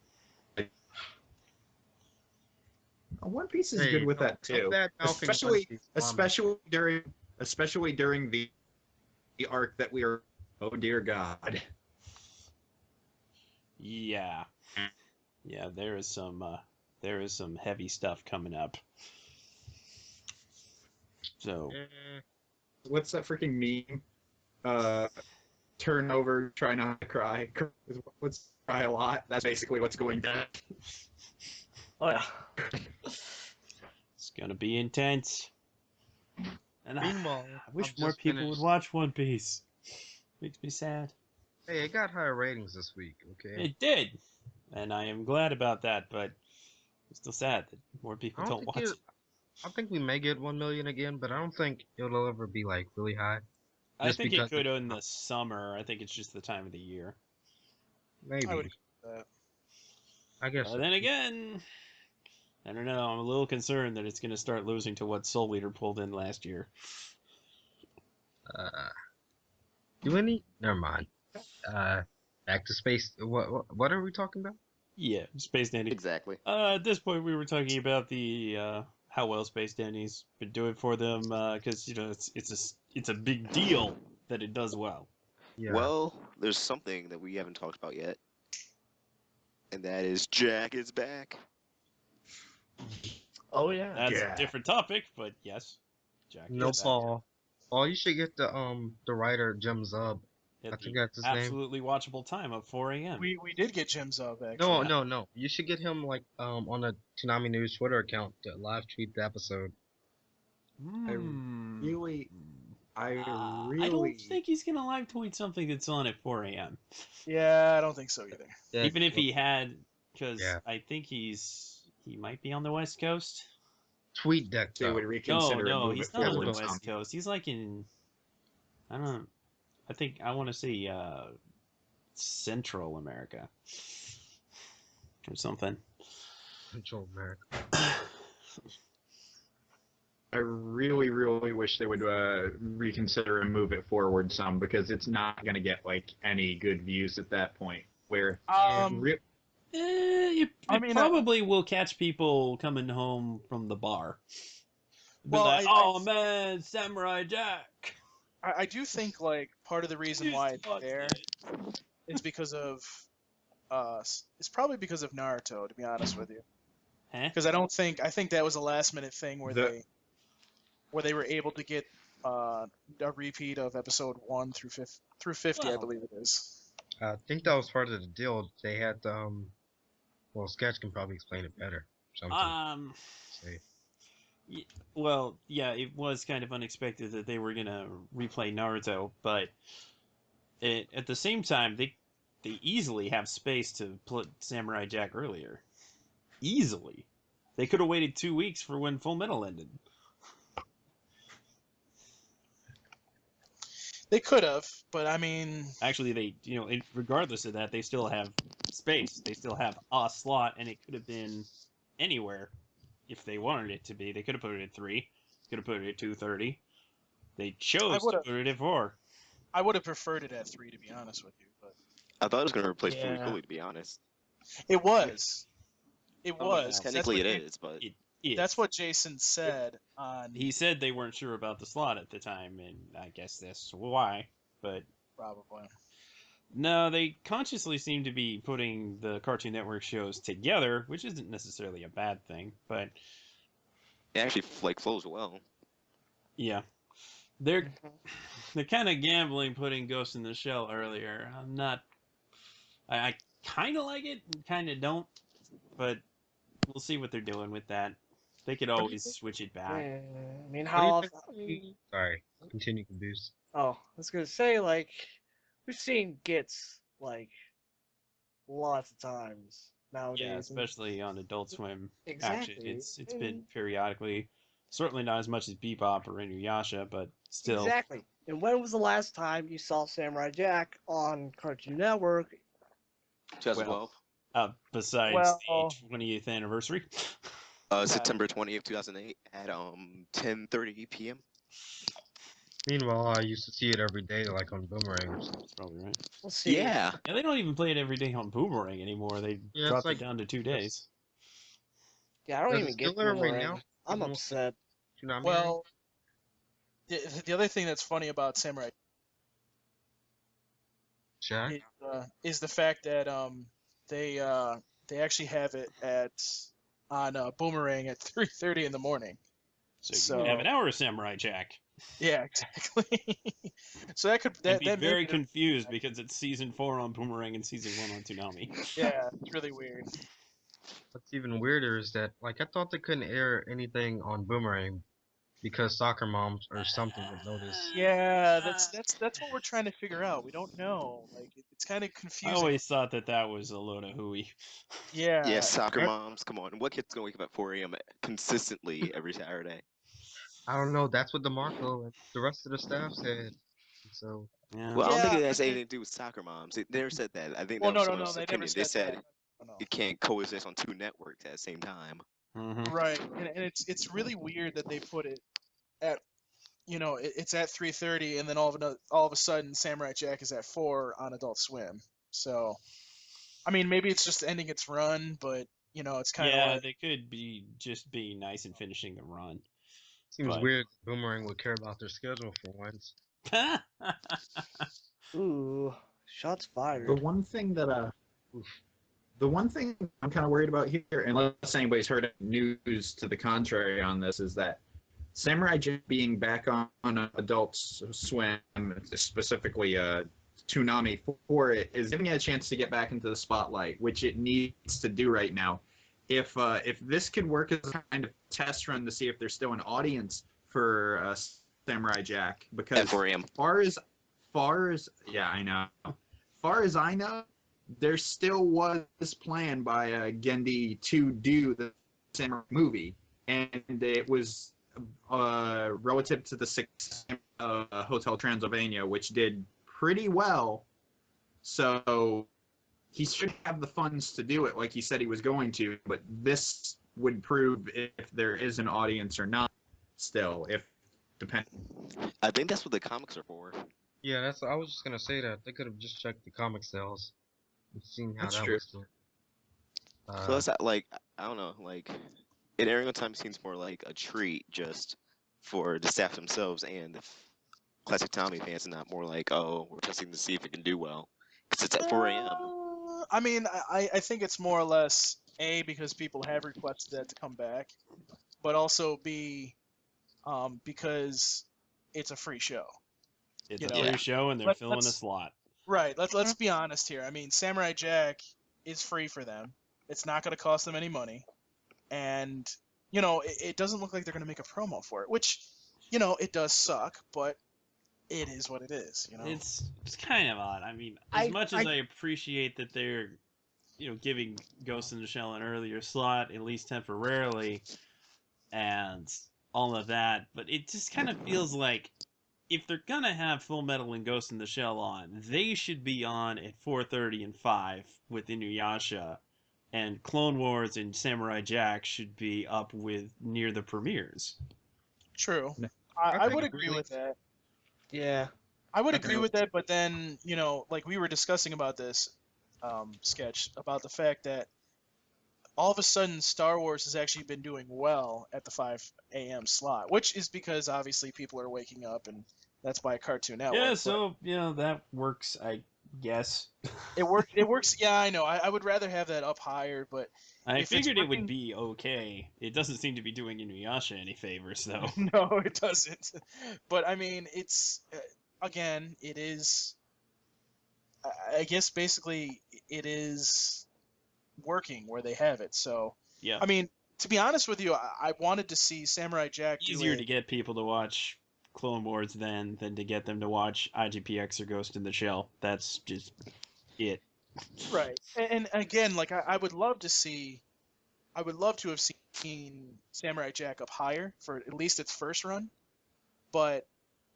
One Piece is Hey, good with don't- that too, don't bad mouthing One especially Piece, especially during the arc that we are. Oh dear God. Yeah, there is some heavy stuff coming up. So Eh, What's that freaking meme? Turn over, try not to cry. Let's cry a lot. That's basically what's going down. Oh yeah. it's gonna be intense. And Meanwhile, I wish I've more just people finished- would watch One Piece. Makes me sad. Hey, it got higher ratings this week, okay? It did, and I am glad about that. But I'm still sad that more people I don't don't watch think it. I think we may get 1 million again, but I don't think it'll ever be like really high. I Just think it because could it's- in the summer. I think it's just the time of the year. Maybe. I would agree with that. I guess. But then again, I don't know. I'm a little concerned that it's going to start losing to what Soul Eater pulled in last year. Do any? Never mind. Back to space. What are we talking about? Yeah, Space Dandy. Exactly. At this point, we were talking about the how well Space Dandy's been doing for them, because you know it's a big deal that it does well. Yeah. Well, there's something that we haven't talked about yet, and that is Jack is back. Oh yeah. That's Yeah. a different topic, but yes, Jack. No, is back. Paul. Paul, you should get the writer Jim Zub. At I think the that's his name. absolutely watchable time of 4 a.m. We did get Jim's up No, actually. no. You should get him like on the Toonami News Twitter account to live tweet the episode. Hmm. I I don't think he's gonna live tweet something that's on at 4 a.m. Yeah, I don't think so either. Yeah, Even if he had, because Yeah. I think he might be on the West Coast. tweet deck they though. would No, reconsider and move he's it not on forward the some. West Coast. He's like in, I don't know. I think I want to say Central America or something. Central America. I really, really wish they would reconsider and move it forward some, because it's not going to get like any good views at that point. Where Um, It I mean, probably will catch people coming home from the bar. Be Well, like, I- oh man, Samurai Jack. I do think like part of the reason why it's there is because of it's probably because of Naruto, to be honest with you. Huh? Because I think that was a last minute thing where they were able to get a repeat of episode 1 through 50, I Well. believe it is. I think that was part of the deal. They had well, Sketch can probably explain it better. Something. Say. Well, yeah, it was kind of unexpected that they were gonna replay Naruto, but at the same time, they easily have space to put Samurai Jack earlier. Easily, they could have waited 2 weeks for when Full Metal ended. They could have, but I mean, Actually, they, regardless of that, they still have space. They still have a slot, and it could have been anywhere if they wanted it to be. They could have put it at 3. Could have put it at 2:30. They chose to put it at 4. I would have preferred it at 3, to be honest with you. But I thought it was going to replace Yeah. Fooly Cooly, to be honest. it was. It I mean, was. 'cause technically it that's what is, but That's what Jason said on. He said they weren't sure about the slot at the time, and I guess that's why. But Probably. no, they consciously seem to be putting the Cartoon Network shows together, which isn't necessarily a bad thing. But it actually like flows well. yeah, they're kind of gambling putting Ghost in the Shell earlier. I'm not. I kind of like it, and kind of don't. But we'll see what they're doing with that. They could always switch it back. Yeah, I mean, What how do often? you think? Sorry, continue, Caboose. Oh, I was gonna say, like, we've seen Gits like lots of times nowadays. Yeah, and- especially on Adult Swim. Exactly. Action. It's been periodically, certainly not as much as Bebop or Inuyasha, but still. Exactly. And when was the last time you saw Samurai Jack on Cartoon Network? 2012. Besides Well- the 20th anniversary. September 20th, 2008 at 10:30 p.m. Meanwhile, I used to see it every day, like on Boomerang. That's probably right. We'll see. Yeah. Yeah, they don't even play it every day on Boomerang anymore. They Yeah, it's dropped like- it down to 2 days. Yeah, I don't Does even it get still air right Boomerang. now? I'm Even upset. Toonami? Well, the other thing that's funny about Samurai Jack? is the fact that they actually have it on Boomerang at 3:30 in the morning. So you can have an hour of Samurai Jack. Yeah, exactly. So that could And be that may very be the- confused because it's season 4 on Boomerang and season 1 on Toonami. Yeah, it's really weird. What's even weirder is that, like, I thought they couldn't air anything on Boomerang because soccer moms or something would notice. Yeah, that's what we're trying to figure out. We don't know. Like it's kind of I confusing. always thought that was a load of hooey. Yeah. Yeah, soccer moms. Come on. What kid's going to wake up at 4 a.m. consistently every Saturday? I don't know, that's what DeMarco and the rest of the staff said. So, Yeah. Well, I don't think Yeah, it has but anything to do with soccer moms. They never said that. I think Well, that was no, someone else's they never opinion. They said that. No. it can't coexist on 2 networks at the same time. Mhm. Right, and it's really weird that they put it at, it's at 3:30, and then all of a sudden Samurai Jack is at 4 on Adult Swim. So, I mean, maybe it's just ending its run, but it's kind of Yeah, like, they could be just being nice and finishing the run. seems But- weird that Boomerang would care about their schedule for once. Ooh, shots The fired. one thing that The one thing I'm kind of worried about here, unless anybody's heard any news to the contrary on this, is that Samurai Jack being back on Adult Swim, specifically Toonami for it, is giving it a chance to get back into the spotlight, which it needs to do right now. If this could work as a kind of test run to see if there's still an audience for Samurai Jack, because FRM. far as yeah, I know. Far as I know, there still was planned by Gendy to do the Samurai movie, and it was relative to the success of Hotel Transylvania, which did pretty well. So he should have the funds to do it like he said he was going to, but this would prove if there is an audience or not still, if depending. I think that's what the comics are for. Yeah, I was just gonna say that they could have just checked the comic sales and seen how That's that true. was doing. Plus, like, I don't know, like, it airing on time seems more like a treat just for the staff themselves and the classic Tommy fans, and not more like, oh, we're testing to see if it can do well. Because it's at 4 a.m. I mean, I think it's more or less A, because people have requested that to come back, but also B, because it's a free show. It's You a know, free show, and they're filling a let's- slot. Right. Let's be honest here. I mean, Samurai Jack is free for them. It's not going to cost them any money, and it doesn't look like they're going to make a promo for it, which it does suck, but it is what it is. It's kind of odd. I mean, as much as I appreciate that they're giving Ghost in the Shell an earlier slot, at least temporarily, and all of that, but it just kind of feels like if they're gonna have Full Metal and Ghost in the Shell on, they should be on at 4:30 and 5 with Inuyasha, and Clone Wars and Samurai Jack should be up with near the premieres. True. No. I would agree with that. Yeah. I would Okay. agree with that, but then, like we were discussing about this sketch, about the fact that all of a sudden Star Wars has actually been doing well at the 5 a.m. slot, which is because obviously people are waking up, and that's by Cartoon Network. Yeah, but so that works, I guess. it works. Yeah, I know. I would rather have that up higher, but I if it's figured it would working- be okay. It doesn't seem to be doing Inuyasha any favors, though. no, it doesn't. But I mean, it's again, it is. I guess basically it is working where they have it. So Yeah. I mean, to be honest with you, I wanted to see Samurai Jack do Easier it. to get people to watch Clone Wars than to get them to watch IGPX or Ghost in the Shell. That's just it. Right. And again, like I would love to see, I would love to have seen Samurai Jack up higher for at least its first run,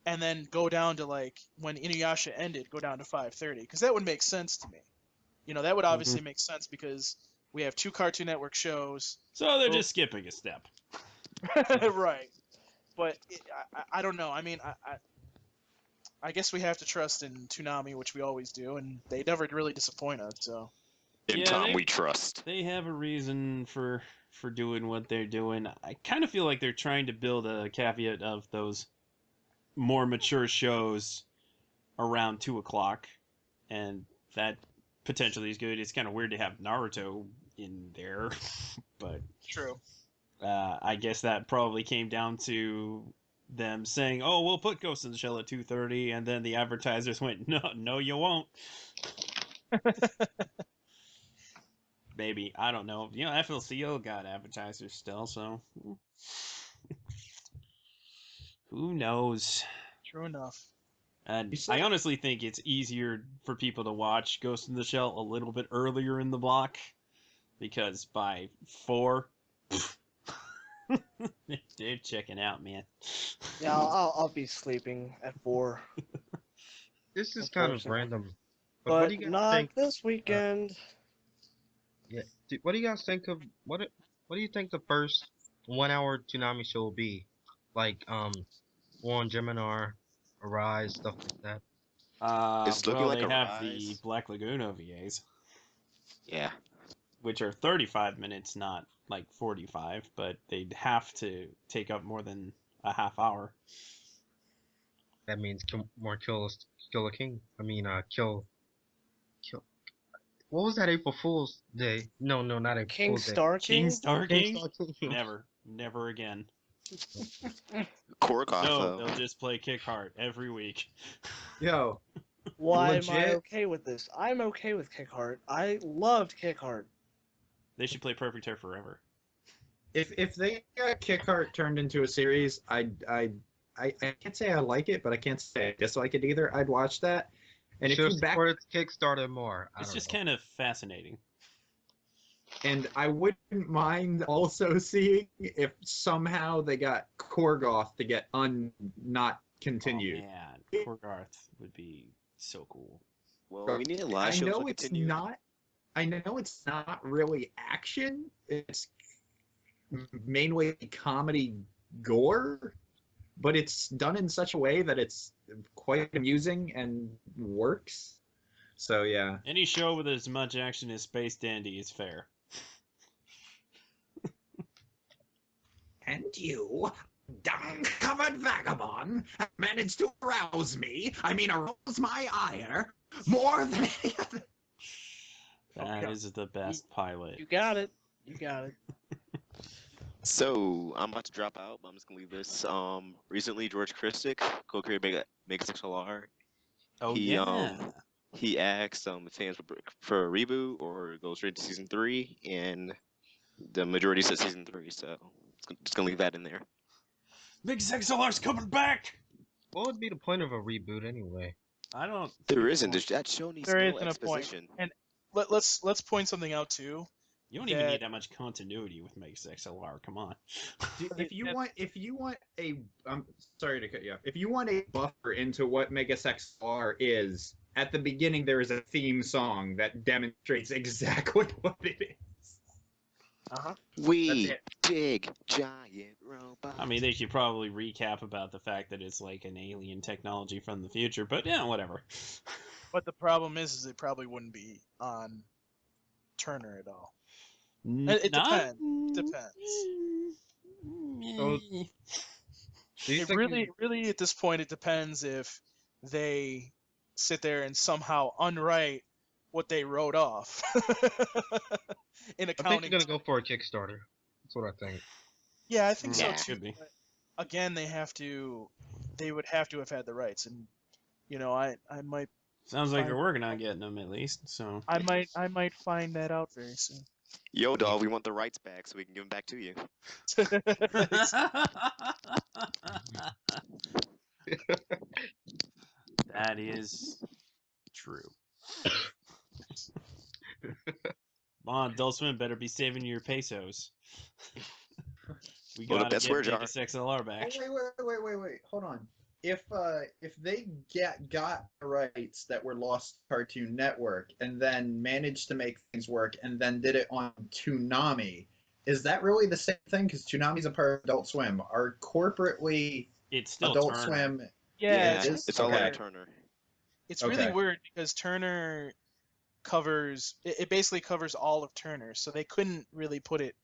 and then go down to like when Inuyasha ended, go down to 5:30, because that would make sense to me. That would obviously make sense because we have 2 Cartoon Network shows. So they're just skipping a step. Right. But I don't know. I mean, I guess we have to trust in Toonami, which we always do, and they never really disappoint us. So In Yeah, Tom we trust. They have a reason for doing what they're doing. I kind of feel like they're trying to build a caveat of those more mature shows around 2 o'clock, and that potentially is good. It's kind of weird to have Naruto in there, but true. I guess that probably came down to them saying, "Oh, we'll put Ghost in the Shell at 2:30," and then the advertisers went, "No, you won't." Maybe, I don't know. FLCO got advertisers still, so who knows? True enough. And You said- I honestly think it's easier for people to watch Ghost in the Shell a little bit earlier in the block, because by 4, they're checking out, man. Yeah, I'll be sleeping at 4. This is kind of Unfortunately. random. But But what do you guys not think? this weekend. Yeah. What do you guys think of what do you think the first 1 hour Toonami show will be? Like One Gemini, Arise, stuff like that. It's looking Well, like they a have the rise. Black Lagoon OVAs, Yeah. which are 35 minutes, not like 45, but they'd have to take up more than a half hour. That means more kill a king. I mean kill What was that April Fool's Day? No, not April King Fool's Day. Star King King? Star King King? Star King. Never again. Korgoth, No, though. they'll just play Kick Heart every week. Yo, Why am I legit. okay with this? I'm okay with Kick Heart. I loved Kick Heart. They should play Perfect Hair forever. If they got Kick Heart turned into a series, I can't say I like it, but I can't say I dislike it either. I'd watch that. And if Should you back, support its Kickstarter more. I It's don't just know. kind of fascinating. and I wouldn't mind also seeing if somehow they got Korgoth to get not continued. Oh, man, Korgarth would be so cool. Well, we need a lot of I shows know to it's continue. not. I know it's not really action. It's mainly comedy gore, but it's done in such a way that it's quite amusing and works. So yeah. Any show with as much action as Space Dandy is fair. And you, dung-covered vagabond, have managed to arouse me. I mean, arouse my ire more than any other. That is the best pilot. You got it. You got it. So I'm about to drop out, but I'm just gonna leave this. Recently George Christic, co-creator Mega XLR, Oh, he yeah. he asked the fans for a reboot or go straight to season 3, and the majority said season 3. So just gonna leave that in there. Big XLR's coming back! What would be the point of a reboot anyway? I don't... There isn't. That show needs There no isn't a point. exposition. And let's point something out too. You don't even that- need that much continuity with Mega XLR. Come on. If you want a, I'm sorry to cut you off. If you want a buffer into what Mega XLR is, at the beginning there is a theme song that demonstrates exactly what it is. Uh-huh. We That's dig giant robots. I mean, they should probably recap about the fact that it's like an alien technology from the future, but yeah, whatever. But the problem is it probably wouldn't be on Turner at all. It depends. So- Do you It think really at this point it depends if they sit there and somehow unwrite what they wrote off in I think accounting. you're gonna go for a Kickstarter. That's what I think. Yeah, I think Yeah, so too. could be. But again, they would have to have had the rights, and I might Sounds like Fine. they're working on getting them at least, so... I might find that out very soon. Yo, dog, we want the rights back so we can give them back to you. That is true. Come on, Adult Swim better be saving your pesos. We Well, gotta that's get where Mega Jar- XLR back. Wait. Hold on. If they got the rights that were lost to Cartoon Network and then managed to make things work and then did it on Toonami, is that really the same thing? Because Toonami's a part of Adult Swim. Are corporately It's still Adult Turner. Swim? Yeah, it is? it's all Okay. under Turner. It's really Okay. weird because Turner covers it basically covers all of Turner, so they couldn't really put it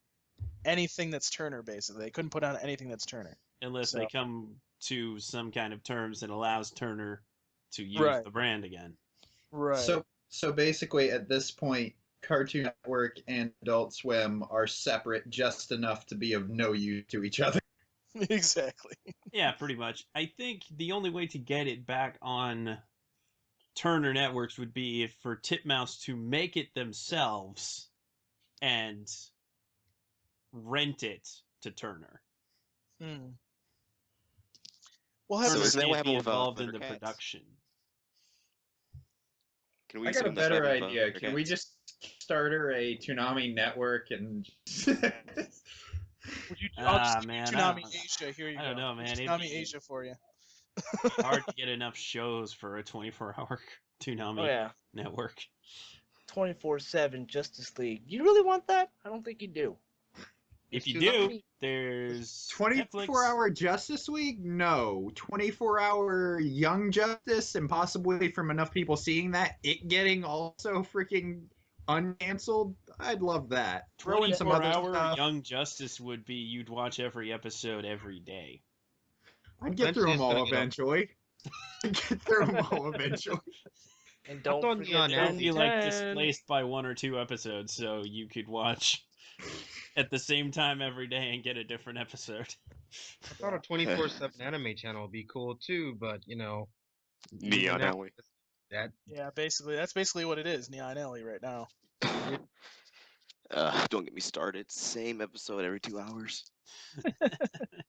anything that's Turner basically. They couldn't put on anything that's Turner. Unless they So- come to some kind of terms that allows Turner to use Right. the brand again. Right. So basically, at this point, Cartoon Network and Adult Swim are separate just enough to be of no use to each other. exactly. Yeah, pretty much. I think the only way to get it back on Turner Networks would be if for Titmouse to make it themselves and rent it to Turner. Hmm. We'll have So to isn't that see. what Can't be happened with involved in the Thundercats? production. Can we I got a assume that's what better happened with idea. Can we Thundercats? just Kickstarter a Toonami network and? Would you? Ah, just man, I Toonami don't- Asia. Here you I go. don't know, man. It'd Toonami be- Asia for you. Hard to get enough shows for a 24-hour Toonami Oh yeah. network. 24/7 Justice League. You really want that? I don't think you do. If you Toonami- do, there's 24-hour Justice League? No. 24-hour Young Justice, and possibly from enough people seeing that, it getting also freaking uncanceled. I'd love that. Throw in some other 24-hour stuff. Young Justice would be you'd watch every episode every day. I'd get through them Eventually it's all gonna get eventually. I'd get through them all eventually. And I don't thought forget Neon It Alley- would be like 2010. displaced by 1 or 2 episodes, so you could watch at the same time every day and get a different episode. I thought a 24/7 anime channel would be cool too, but you know, Neon now Alley. that Yeah, basically, that's basically what it is, Neon Alley right now. Don't get me started. Same episode every 2 hours.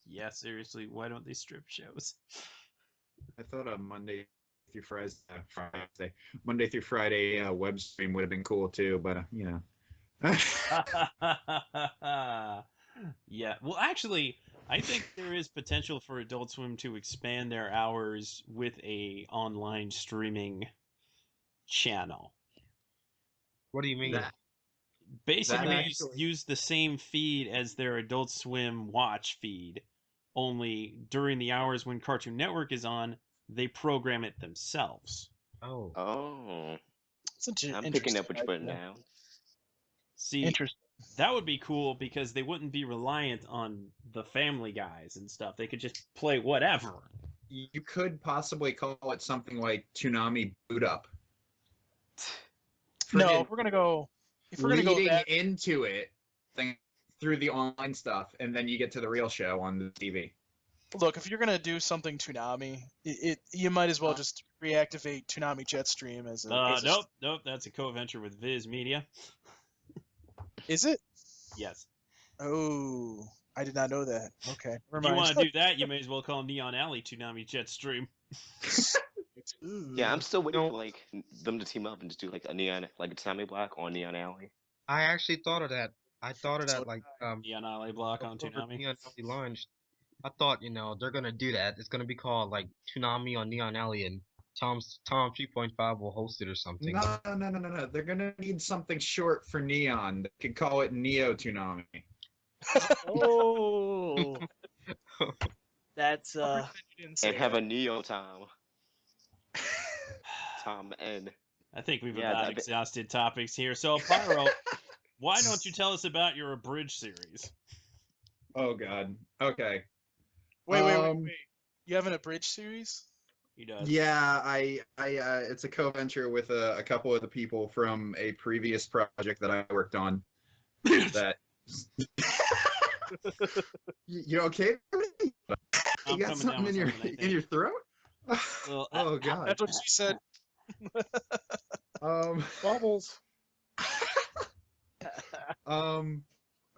Yeah, seriously, why don't they strip shows? I thought a Monday through Friday web stream would have been cool too, but you know. Yeah, well, actually, I think there is potential for Adult Swim to expand their hours with a online streaming channel. what do you mean? That- Basically, actually- use the same feed as their Adult Swim watch feed, only during the hours when Cartoon Network is on, they program it themselves. Oh, Oh, It's an I'm picking up interesting what you're putting idea. down. See, Interesting. that would be cool because they wouldn't be reliant on the Family Guys and stuff. They could just play whatever. You could possibly call it something like Toonami Boot Up. No, Friggin' if we're gonna go leading that, into it through the online stuff, and then you get to the real show on the TV. look, if you're gonna do something Toonami, you might as well just reactivate Toonami Jetstream as a. Nope, that's a co-venture with Viz Media. Is it? Yes. Oh, I did not know that. Okay, If never you mind. want to do that, you may as well call Neon Alley Toonami Jetstream. Yeah, I'm still waiting No. for like them to team up and just do like a neon, like a Tommy Black on Neon Alley. I actually thought of that. I thought of So that like Neon Alley block on before Toonami. Neon Alley launched. I thought they're gonna do that. It's gonna be called like Toonami on Neon Alley, and Tom 3.5 will host it or something. No. They're gonna need something short for Neon. They could call it Neo Toonami. Oh, that's You didn't say And have that. a Neo Tom. Tom N. I think we've Yeah, about that- exhausted topics here. So, Pyro, why don't you tell us about your abridged series? Oh God. Okay. Wait. You have an abridged series? He does. Yeah, it's a co-venture with a couple of the people from a previous project that I worked on. That you okay? You I'm got coming something down with in your something, I in your think. throat? Well, Oh God. That's what she said. bubbles.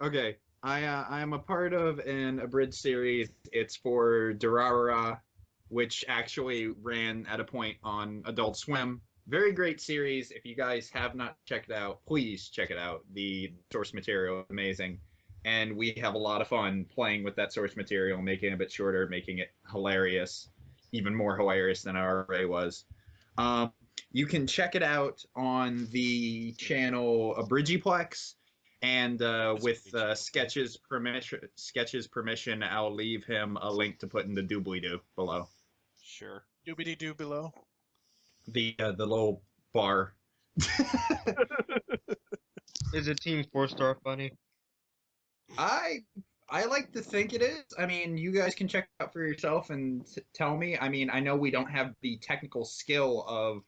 Okay. I am a part of an abridged series. It's for Durarara, which actually ran at a point on Adult Swim. Very great series. If you guys have not checked it out, please check it out. The source material is amazing. And we have a lot of fun playing with that source material, making it a bit shorter, making it hilarious, even more hilarious than it already was. You can check it on the channel Abridgiplex, and with Sketch's permission, I'll leave him a link to put in the doobly-doo below. Sure. Doobity doo below. The little bar. Is it Team 4-Star funny? I like to think it is. I mean, you guys can check it out for yourself and tell me. I mean, I know we don't have the technical skill of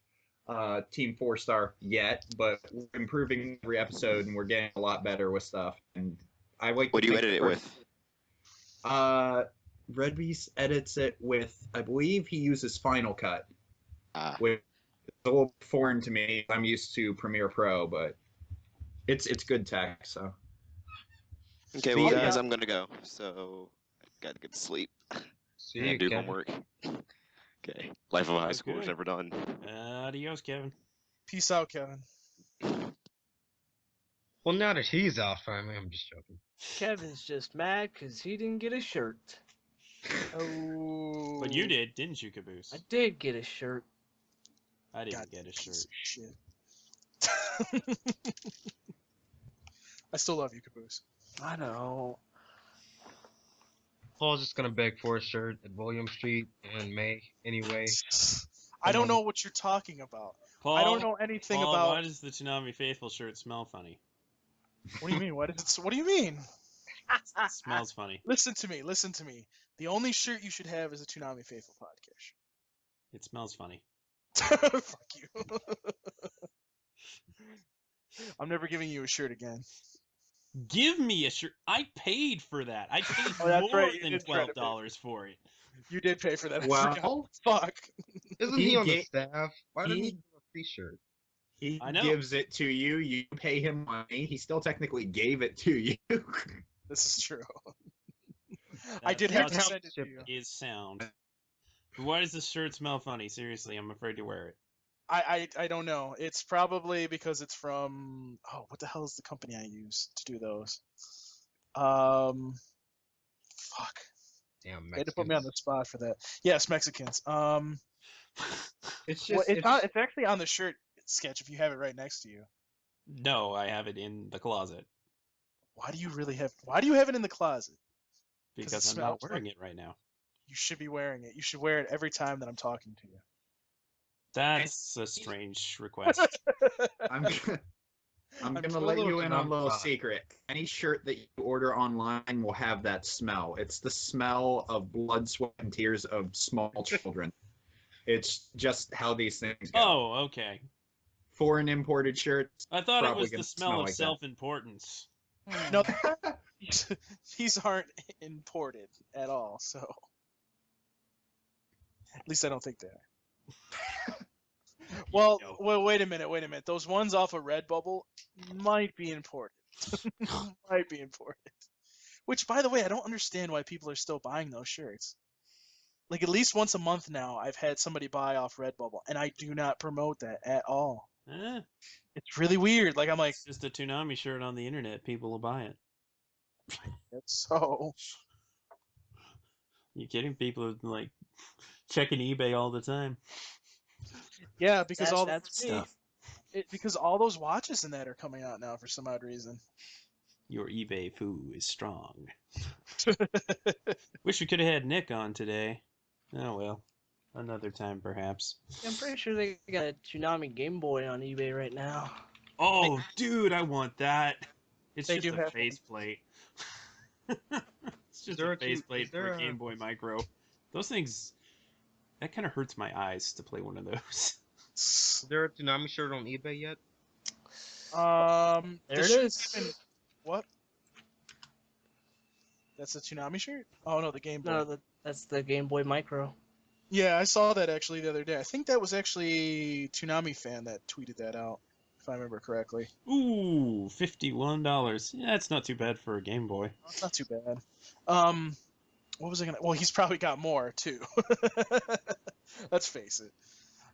Team 4-Star yet, but we're improving every episode and we're getting a lot better with stuff. And I like. What do you edit it with? Red Beast edits it with, I believe he uses Final Cut, which is a little foreign to me. I'm used to Premiere Pro, but it's good tech. So. Okay, well, guys, I'm gonna go. So, gotta get to sleep. See And you, do Kevin. homework. Okay. Life of high school is Okay. never done. Adios, Kevin. Peace out, Kevin. Well, now that he's out finally, I'm just joking. Kevin's just mad because he didn't get a shirt. Oh. But you did, didn't you, Caboose? I did get a shirt. I didn't God, get a shirt. piece of shit. I still love you, Caboose. I know. Paul's just gonna beg for a shirt at William Street in May anyway. I don't know what you're talking about. Paul, I don't know anything Paul, about. why does the Toonami Faithful shirt smell funny? What do you mean? What do you mean? It smells funny. Listen to me. The only shirt you should have is a Toonami Faithful podcast shirt. It smells funny. Fuck you. never giving you a shirt again. Give me a shirt. I paid for that. I paid Oh, that's more right, you than did try to pay. $12 for it. You did pay for that. I Well, forgot. Fuck. Isn't He he on the ga- staff? Why didn't he he- give a free shirt? He I know. gives it to you. You pay him money. He still technically gave it to you. This is true. I That did have to logic send it to you. is sound. Why does this shirt smell funny? Seriously, I'm afraid to wear it. I don't know. It's probably because it's from what the hell is the company I use to do those? Fuck. Damn, They had to put me on the Mexicans. spot for that. Yes, Mexicans. It's Well, just it's actually on the shirt sketch if you have it right next to you. No, I have it in the closet Why do you have it in the closet? because it I'm not smells wearing it right now. You should be wearing it. You should wear it every time that I'm talking to you. That's a strange request. I'm gonna, I'm I'm gonna put a let little you in on a little Toonami secret. Any shirt that you order online will have that smell. It's the smell of blood, sweat, and tears of small children. It's just how these things go. Oh, okay. Foreign imported shirts. I thought it Probably was the gonna smell smell of like that. self-importance. No, these aren't imported at all. So, at least I don't think they are. Well, wait a minute. Those ones off of Redbubble might be imported. Might be imported. Which, by the way, I don't understand why people are still buying those shirts. Like, at least once a month now, I've had somebody buy off Redbubble, and I do not promote that at all. Eh, It's really weird. Like, I'm like, it's just a Toonami shirt on the internet. People will buy it. it's so. You kidding? People are like checking eBay all the time. Yeah, because That's me. because all those watches and that are coming out now for some odd reason. Your eBay foo is strong. Wish we could have had Nick on today. Oh well, another time perhaps. I'm pretty sure they got a Toonami Game Boy on eBay right now. Oh, dude, I want that. It's They just do a have faceplate. It's just there a a Toon- faceplate is for there a a- Game Boy Micro. Those things, that kind of hurts my eyes to play one of those. Is there a Toonami shirt on eBay yet? There it shirt's is. been- What? That's a Toonami shirt? Oh no, the Game Boy. No, that's the Game Boy Micro. Yeah, I saw that actually the other day. I think that was actually Toonami fan that tweeted that out, if I remember correctly. Ooh, $51. Yeah, that's not too bad for a Game Boy. Oh, it's not too bad. What was I gonna? Well, he's probably got more too. Let's face it.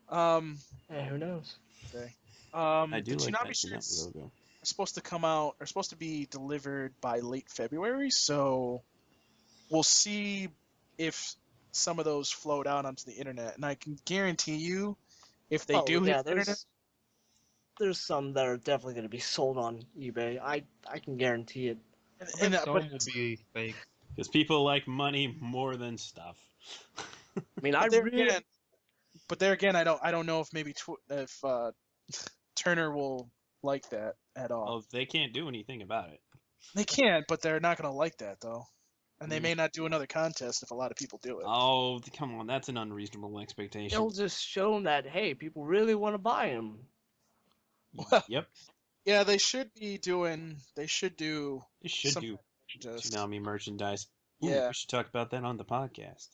Hey, who knows? Okay. I do The like Toonami that shirts Toonami logo. are supposed to come out, are supposed to be delivered by late February, so we'll see if some of those float out onto the internet. And I can guarantee you, if they do hit the internet, there's some that are definitely going to be sold on eBay. I can guarantee it. I bet some but will be fake. Because people like money more than stuff. I mean, I there really again, but there again, I don't know if maybe if Turner will like that at all. Well, they can't do anything about it. They can, but they're not going to like that though, and they Mm. may not do another contest if a lot of people do it. Oh, come on, that's an unreasonable expectation. it'll just show them that hey, people really want to buy them. Well, Yep, Yeah, they should do. they should some do contest. Toonami merchandise. Ooh, Yeah. we should talk about that on the podcast.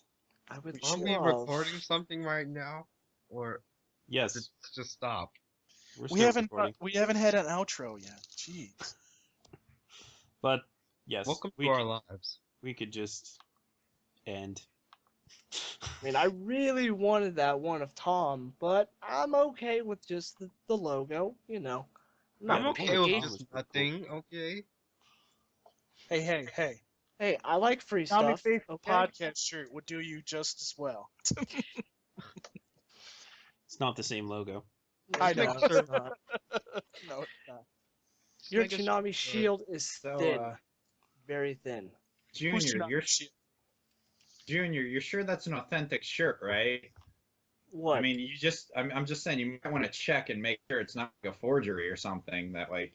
I would We Aren't we love. recording something right now? Or Yes, did it just stop? we're We still haven't recording. we haven't had an outro yet. Jeez. But yes, Welcome we to our lives. we could just end. I mean, I really wanted that one of Tom, but I'm okay with just the logo. You know, I'm the okay one with Tom just was pretty nothing, okay? Hey. Hey, I like free Tommy stuff. Face Okay. podcast shirt would do you just as well. It's not the same logo. I No, know. it's not. No, it's not. Just Your make a Toonami shirt. shield is So, thin, very thin. Who's Junior, Toonami? you're sure that's an authentic shirt, right? What? I mean, I'm just saying, you might want to check and make sure it's not like a forgery or something that like.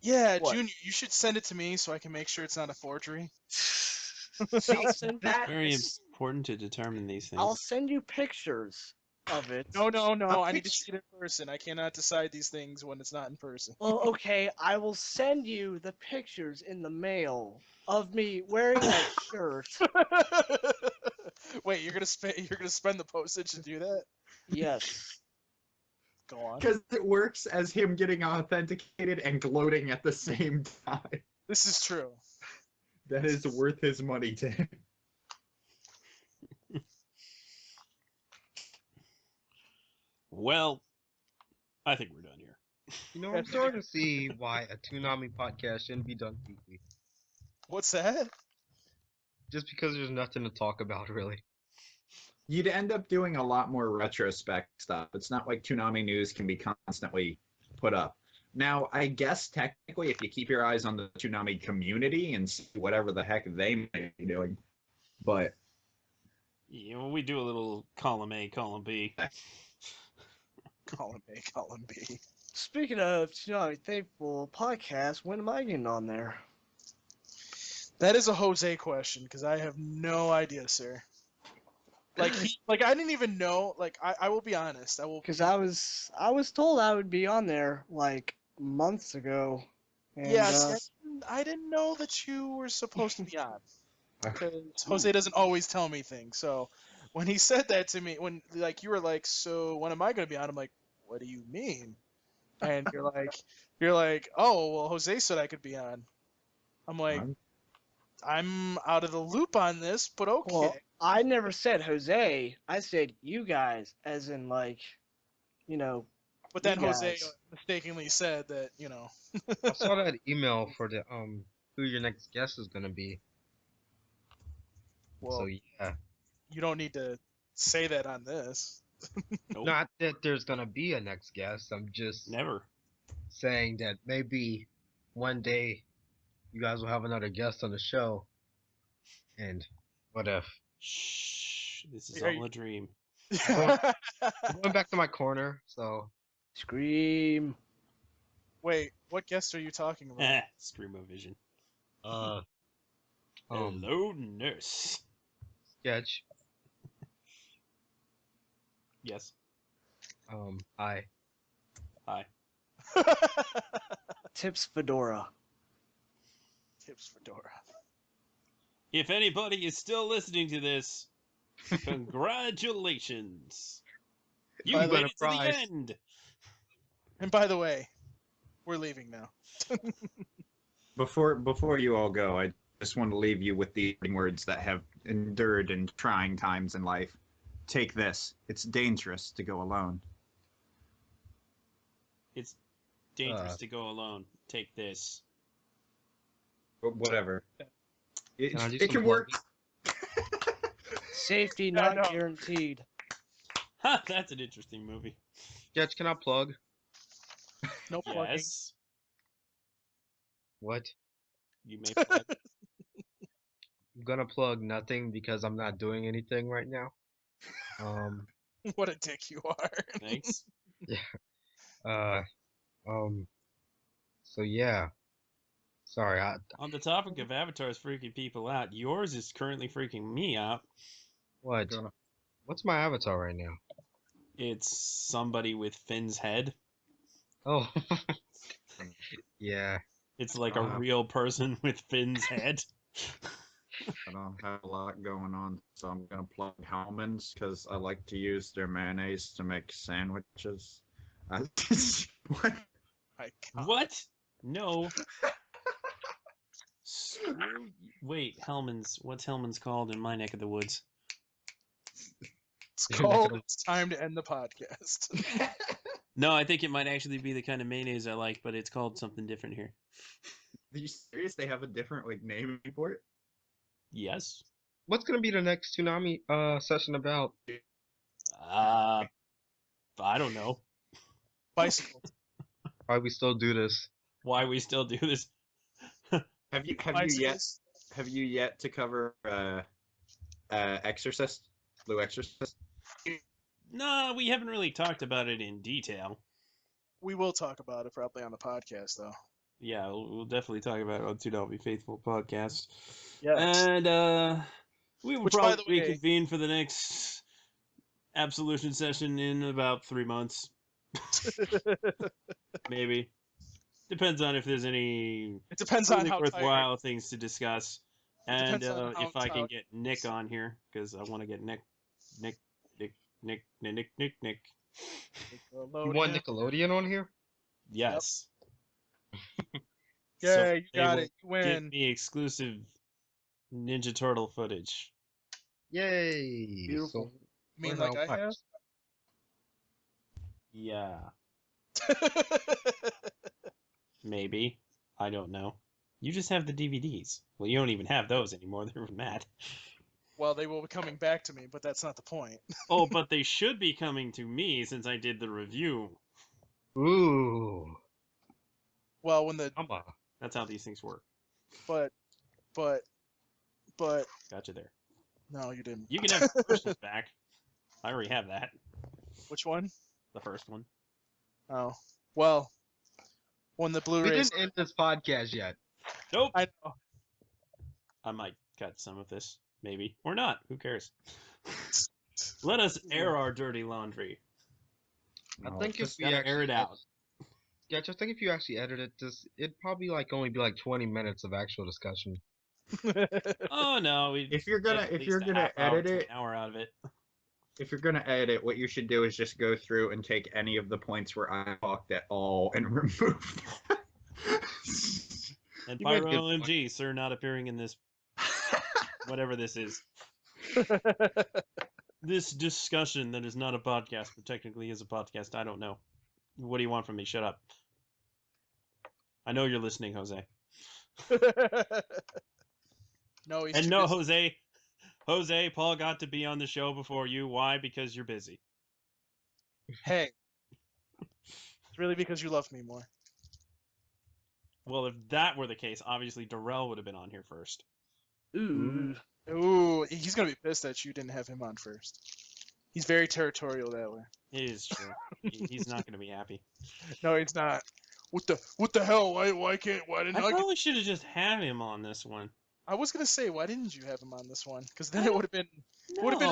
Yeah, What? Junior, you should send it to me so I can make sure it's not a forgery. See, I'll send that Very important to determine these things. I'll send you pictures. of it. No, I need to see it in person. I cannot decide these things when it's not in person. Well, okay, I will send you the pictures in the mail of me wearing that shirt. Wait, you're gonna spend the postage to do that? Yes. Go on. Because it works as him getting authenticated and gloating at the same time. This is true. That is worth his money to him. Well, I think we're done here. You know, I'm starting to see why a Toonami podcast shouldn't be done weekly. What's that? Just because there's nothing to talk about, really. You'd end up doing a lot more retrospect stuff. It's not like Toonami news can be constantly put up. Now, I guess technically, if you keep your eyes on the Toonami community and see whatever the heck they might be doing, but Yeah, well, we do a little column A, column B. Column A, column B. Speaking of Toonami Faithful podcast, when am I getting on there? That is a Jose question because I have no idea, sir. Like I didn't even know. Like I will be honest. Because I was told I would be on there like months ago. And, Yes, I didn't know that you were supposed to be on. Because Jose doesn't always tell me things. So when he said that to me, when like you were like, so when am I gonna be on? I'm like, what do you mean? And you're like, oh well, Jose said I could be on. I'm like, I'm out of the loop on this, but okay. Well, I never said Jose. I said you guys, as in like, you know. But then you Jose guys. mistakenly said that, I saw that email for the who your next guest is gonna be. Well, So yeah. you don't need to say that on this. Nope. Not that there's gonna be a next guest. I'm just Never. saying that maybe one day you guys will have another guest on the show. And what if? Shh. This is Are you- all a dream. I'm going back to my corner, so Scream. Wait, what guest are you talking about? Eh, Screamo-Vision. Hello, nurse. sketch. Yes. Hi. Hi. Tips Fedora. Tips Fedora. If anybody is still listening to this, congratulations. You By made the it to the prize. end. And by the way, we're leaving now. before you all go, I just want to leave you with the words that have endured in trying times in life. Take this. It's dangerous to go alone. It's dangerous to go alone. Take this. But whatever. Can I do It some can work. Safety Yeah, I not know. guaranteed. Ha, that's an interesting movie. Sketch, can I plug? No plugging. Yes. What? You may plug. I'm gonna plug nothing because I'm not doing anything right now. What a dick you are. Thanks. Uh, so yeah. Sorry, On the topic of avatars freaking people out, yours is currently freaking me out. what? Gonna- What's my avatar right now? It's somebody with Finn's head. Oh, yeah. It's like a Wow. real person with Finn's head. I don't have a lot going on, so I'm gonna plug Hellman's because I like to use their mayonnaise to make sandwiches. What? My God. What? No. Screw. Wait, Hellman's. What's Hellman's called in my neck of the woods? It's You're not called gonna- It's Time to End the Podcast. No, I think it might actually be the kind of mayonnaise I like, but it's called something different here. Are you serious? They have a different name for it? Yes. What's gonna be the next Toonami session about? I don't know Bicycle. Why we still do this? why we still do this. Have you Bicycles. yet to cover Exorcist? Blue Exorcist? No, we haven't really talked about it in detail. We will talk about it probably on the podcast, though. Yeah, we'll definitely talk about it on Toonami Faithful podcast. Yes. And we will Which, by the probably way- reconvene for the next Absolution Session in about 3 months. Maybe. Depends on if there's any It depends on really how worthwhile things to discuss. It And depends on how if I can tired get Nick on here, because I want to get Nick. You want Nickelodeon on here? Yes. Yeah, So you they got will it. You give win. me exclusive Ninja Turtle footage. Yay! Beautiful. So, You mean we're like now I have? Yeah, maybe. I don't know. You just have the DVDs. Well, you don't even have those anymore. They're mad. Well, they will be coming back to me, but that's not the point. Oh, but they should be coming to me since I did the review. Ooh. Well, when the Come on. That's how these things work. but Gotcha there. no, you didn't. You can have the first one back. I already have that. Which one? The first one. Oh, well, when the We Blu-rays. didn't end this podcast yet. Nope. I know. I might cut some of this. Maybe. Or not. Who cares? Let us air our dirty laundry. I No, think if Just we gotta actually air it out. Yeah, just think if you actually edit it, it'd probably only be like 20 minutes of actual discussion. Oh no, we If you're gonna edit it, an hour out of it. if you're gonna edit, what you should do is just go through and take any of the points where I talked at all and remove them. And You made a good PyrOMG, sir, not appearing in this whatever this is. This discussion that is not a podcast, but technically is a podcast. I don't know. What do you want from me? Shut up. I know you're listening, Jose. No, he's And too no, busy. Jose, Paul got to be on the show before you. Why? Because you're busy. Hey, it's really because you love me more. Well, if that were the case, obviously Darrell would have been on here first. Ooh. Ooh, he's gonna be pissed that you didn't have him on first. He's very territorial that way. It is true. He's not going to be happy. No, he's not. What the hell? Why didn't I I get... probably should have just had him on this one. I was gonna say, why didn't you have him on this one? Because then it would have been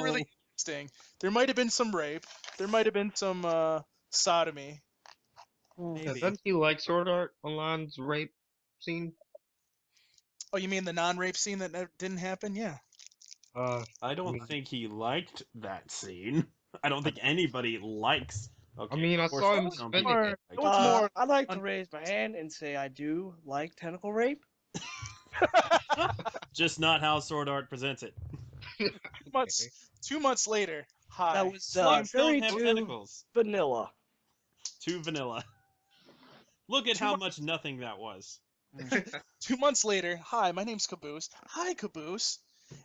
really interesting. There might have been some rape. There might have been some sodomy. Yeah, Maybe. doesn't he like Sword Art Online's rape scene? Oh, you mean the non-rape scene that didn't happen? Yeah. I don't think he liked that scene. I don't think anybody likes. Okay, I mean, I of course, saw him some spending people it. like What's more, I'd like to raise my hand and say I do like tentacle rape. just not how Sword Art presents it. 2 months later. Hi. That was Slugs very don't have too tentacles. vanilla. Too vanilla. Look at how much nothing that was. 2 months later. Hi, my name's Caboose. Hi, Caboose.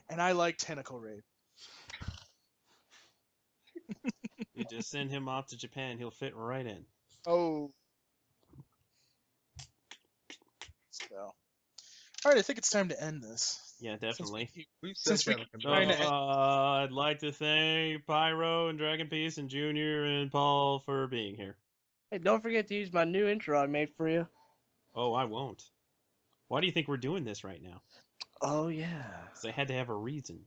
And I like tentacle rape. You just send him off to Japan, he'll fit right in. Oh. So. All right, I think it's time to end this. Yeah, definitely. We've said Since we that like a So, Trying million to end- I'd like to thank Pyro and Dragon Peace and Junior and Paul for being here. Hey, don't forget to use my new intro I made for you. Oh, I won't. Why do you think we're doing this right now? Oh yeah. Because I had to have a reason.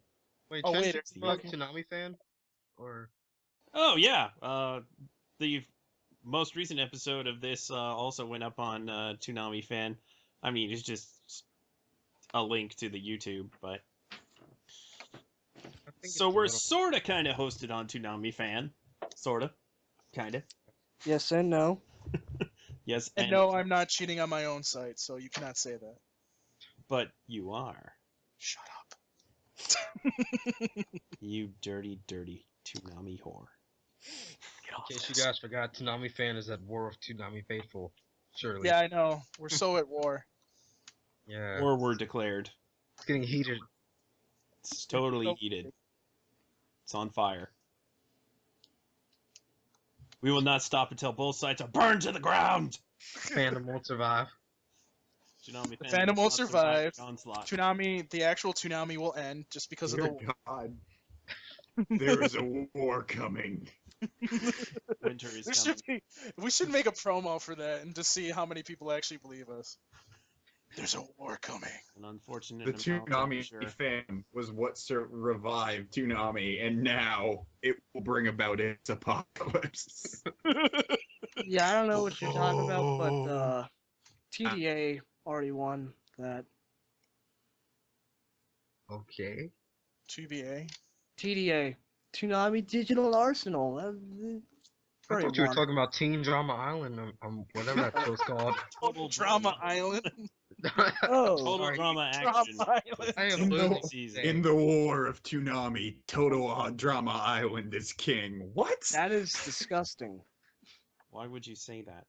Wait, Oh, shouldn't wait, you be a okay. Toonami fan? Or Oh, yeah. The most recent episode of this also went up on Toonami Fan. I mean, it's just a link to the YouTube, but... I think So it's a we're little- sort of kind of hosted on Toonami Fan. Sort of. Kind of. Yes and no. Yes, And no, I'm not cheating on my own site, so you cannot say that. but you are. Shut up. You dirty, dirty Toonami whore. In case you guys forgot, Toonami fan is at war with Toonami faithful. Surely. Yeah, I know. We're so at war. Yeah. Or were declared. It's getting heated. It's totally so- heated. It's on fire. We will not stop until both sides are burned to the ground! Fandom won't survive. Toonami The fan fandom will will not survive. the onslaught. Toonami, the actual Toonami will end just because of Dear the... God, there is a war coming. Winter is There coming. should be, we should make a promo for that and just see how many people actually believe us. There's a war coming. An unfortunate The amount, Toonami I'm sure. fan was what revived Toonami, and now it will bring about its apocalypse. Yeah, I don't know what you're talking about, but TDA already won that. Okay. TBA. TDA, Toonami Digital Arsenal. I Already thought you were won. talking about Teen Drama Island, whatever that show's called. Total Drama Island. Oh, Total Sorry. drama Drama action. Island. I am In losing the, season. today. in the war of Toonami, Total Drama Island is king. What? that is disgusting. Why would you say that?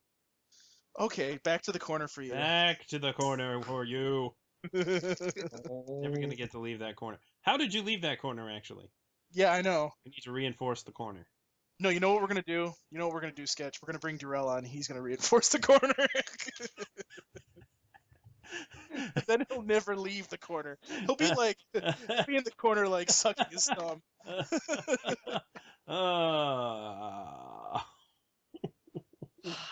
Okay, back to the corner for you. Back to the corner for you. Never gonna get to leave that corner. How did you leave that corner, actually? Yeah, I know. We need to reinforce the corner. No, you know what we're gonna do? You know what we're gonna do, Sketch? We're gonna bring Durrell on. He's gonna reinforce the corner. Then he'll never leave the corner. He'll be like, he'll be in the corner like sucking his thumb.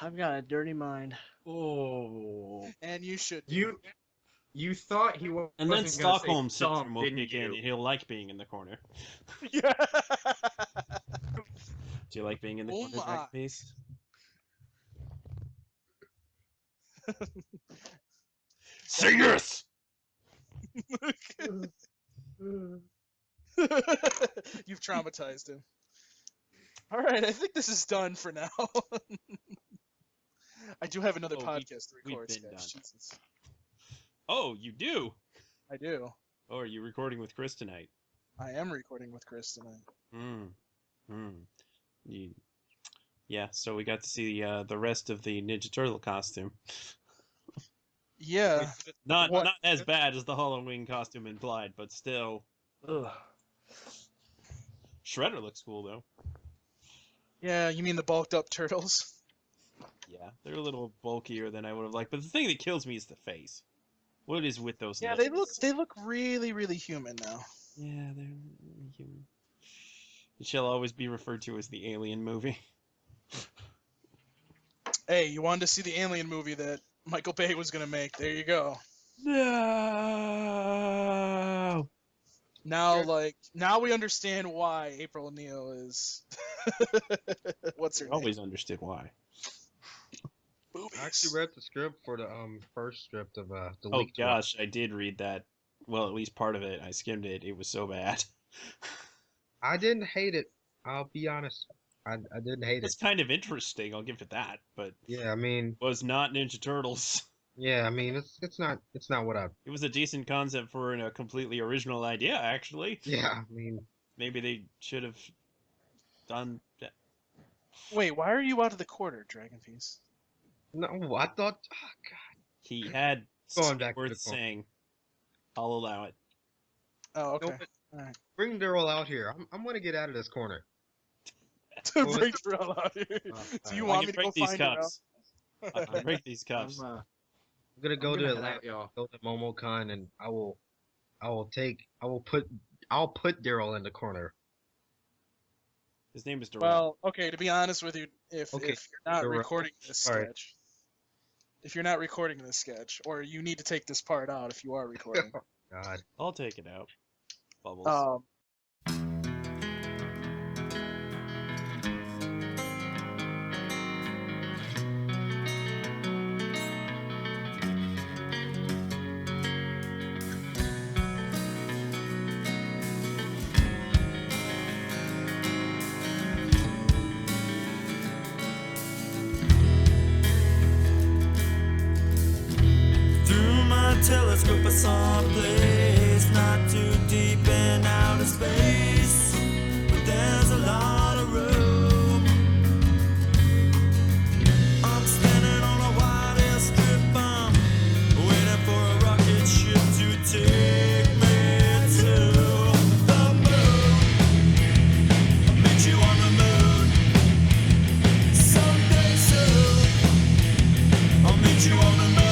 I've got a dirty mind. Oh. And you should. You thought he wasn't And then gonna say Stockholm some, syndrome will didn't kick in, you? and he'll like being in the corner. Yeah. Do you like being in the Oh corner, my. Dragon Piece? Say yes! You've traumatized him. All right, I think this is done for now. I do have another podcast to we've record, been Sketch. done. Jesus. Oh, you do? I do. Oh, are you recording with Chris tonight? I am recording with Chris tonight. Yeah, so we got to see the rest of the Ninja Turtle costume. Yeah. Not What? not as bad as the Halloween costume implied, but still. Ugh. Shredder looks cool though. Yeah, you mean the bulked up turtles? Yeah, they're a little bulkier than I would have liked, but the thing that kills me is the face. What is with those? Yeah, noses? they look really, really human now. Yeah, they're really human. It shall always be referred to as the Alien movie. Hey, you wanted to see the Alien movie that Michael Bay was gonna make? There you go. No. Now we understand why April O'Neil is. What's her I name? always understood why. Boobies. I actually read the script for the first script of the Oh leaked one. gosh, I did read that. Well, at least part of it. I skimmed it. It was so bad. I didn't hate it. I'll be honest. I didn't hate it. It's kind of interesting. I'll give it that, but Yeah, I mean, was not Ninja Turtles. yeah, I mean, it's not what I. It was a decent concept for a completely original idea, actually. Yeah, I mean, Maybe they should have done that. Wait, why are you out of the quarter, Dragon Piece? no, I thought. Oh God. He had Going something back to worth the point. saying. I'll allow it. Oh, okay. No, but Alright. bring Daryl out here. I'm gonna get out of this corner. Bring Darrell out here. Do you I want can me to break go these find Darrell? cuffs. I can break these cuffs. I'm gonna go I'm to gonna Atlanta, head out, y'all. go to MomoCon, and I'll put Daryl in the corner. His name is Darrell. Well, okay. To be honest with you, if Okay, you're not Darrell. recording this Sorry. sketch, or you need to take this part out if you are recording. God. I'll take it out. Bubbles. Through my telescope I saw a place not too deep in outer space, but there's a lot of room. I'm standing on a wide air strip, I'm waiting for a rocket ship to take me to the moon. I'll meet you on the moon someday soon. I'll meet you on the moon.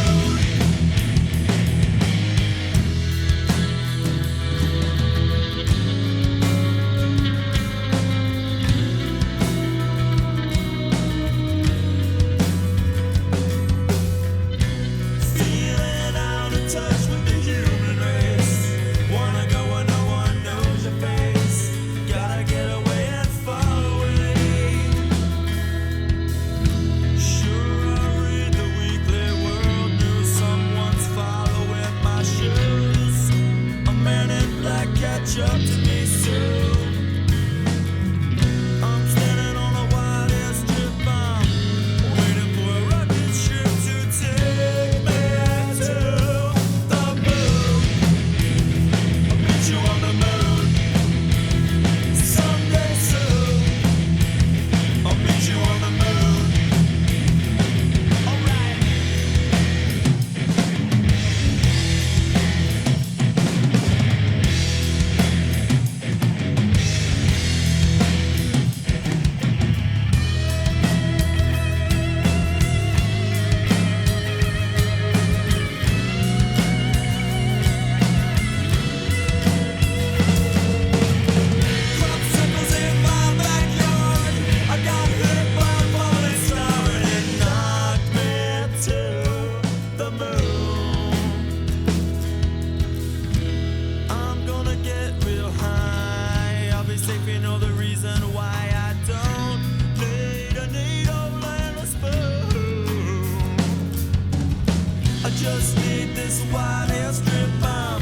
just need this wide airstrip. I'm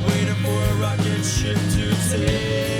waiting for a rocket ship to take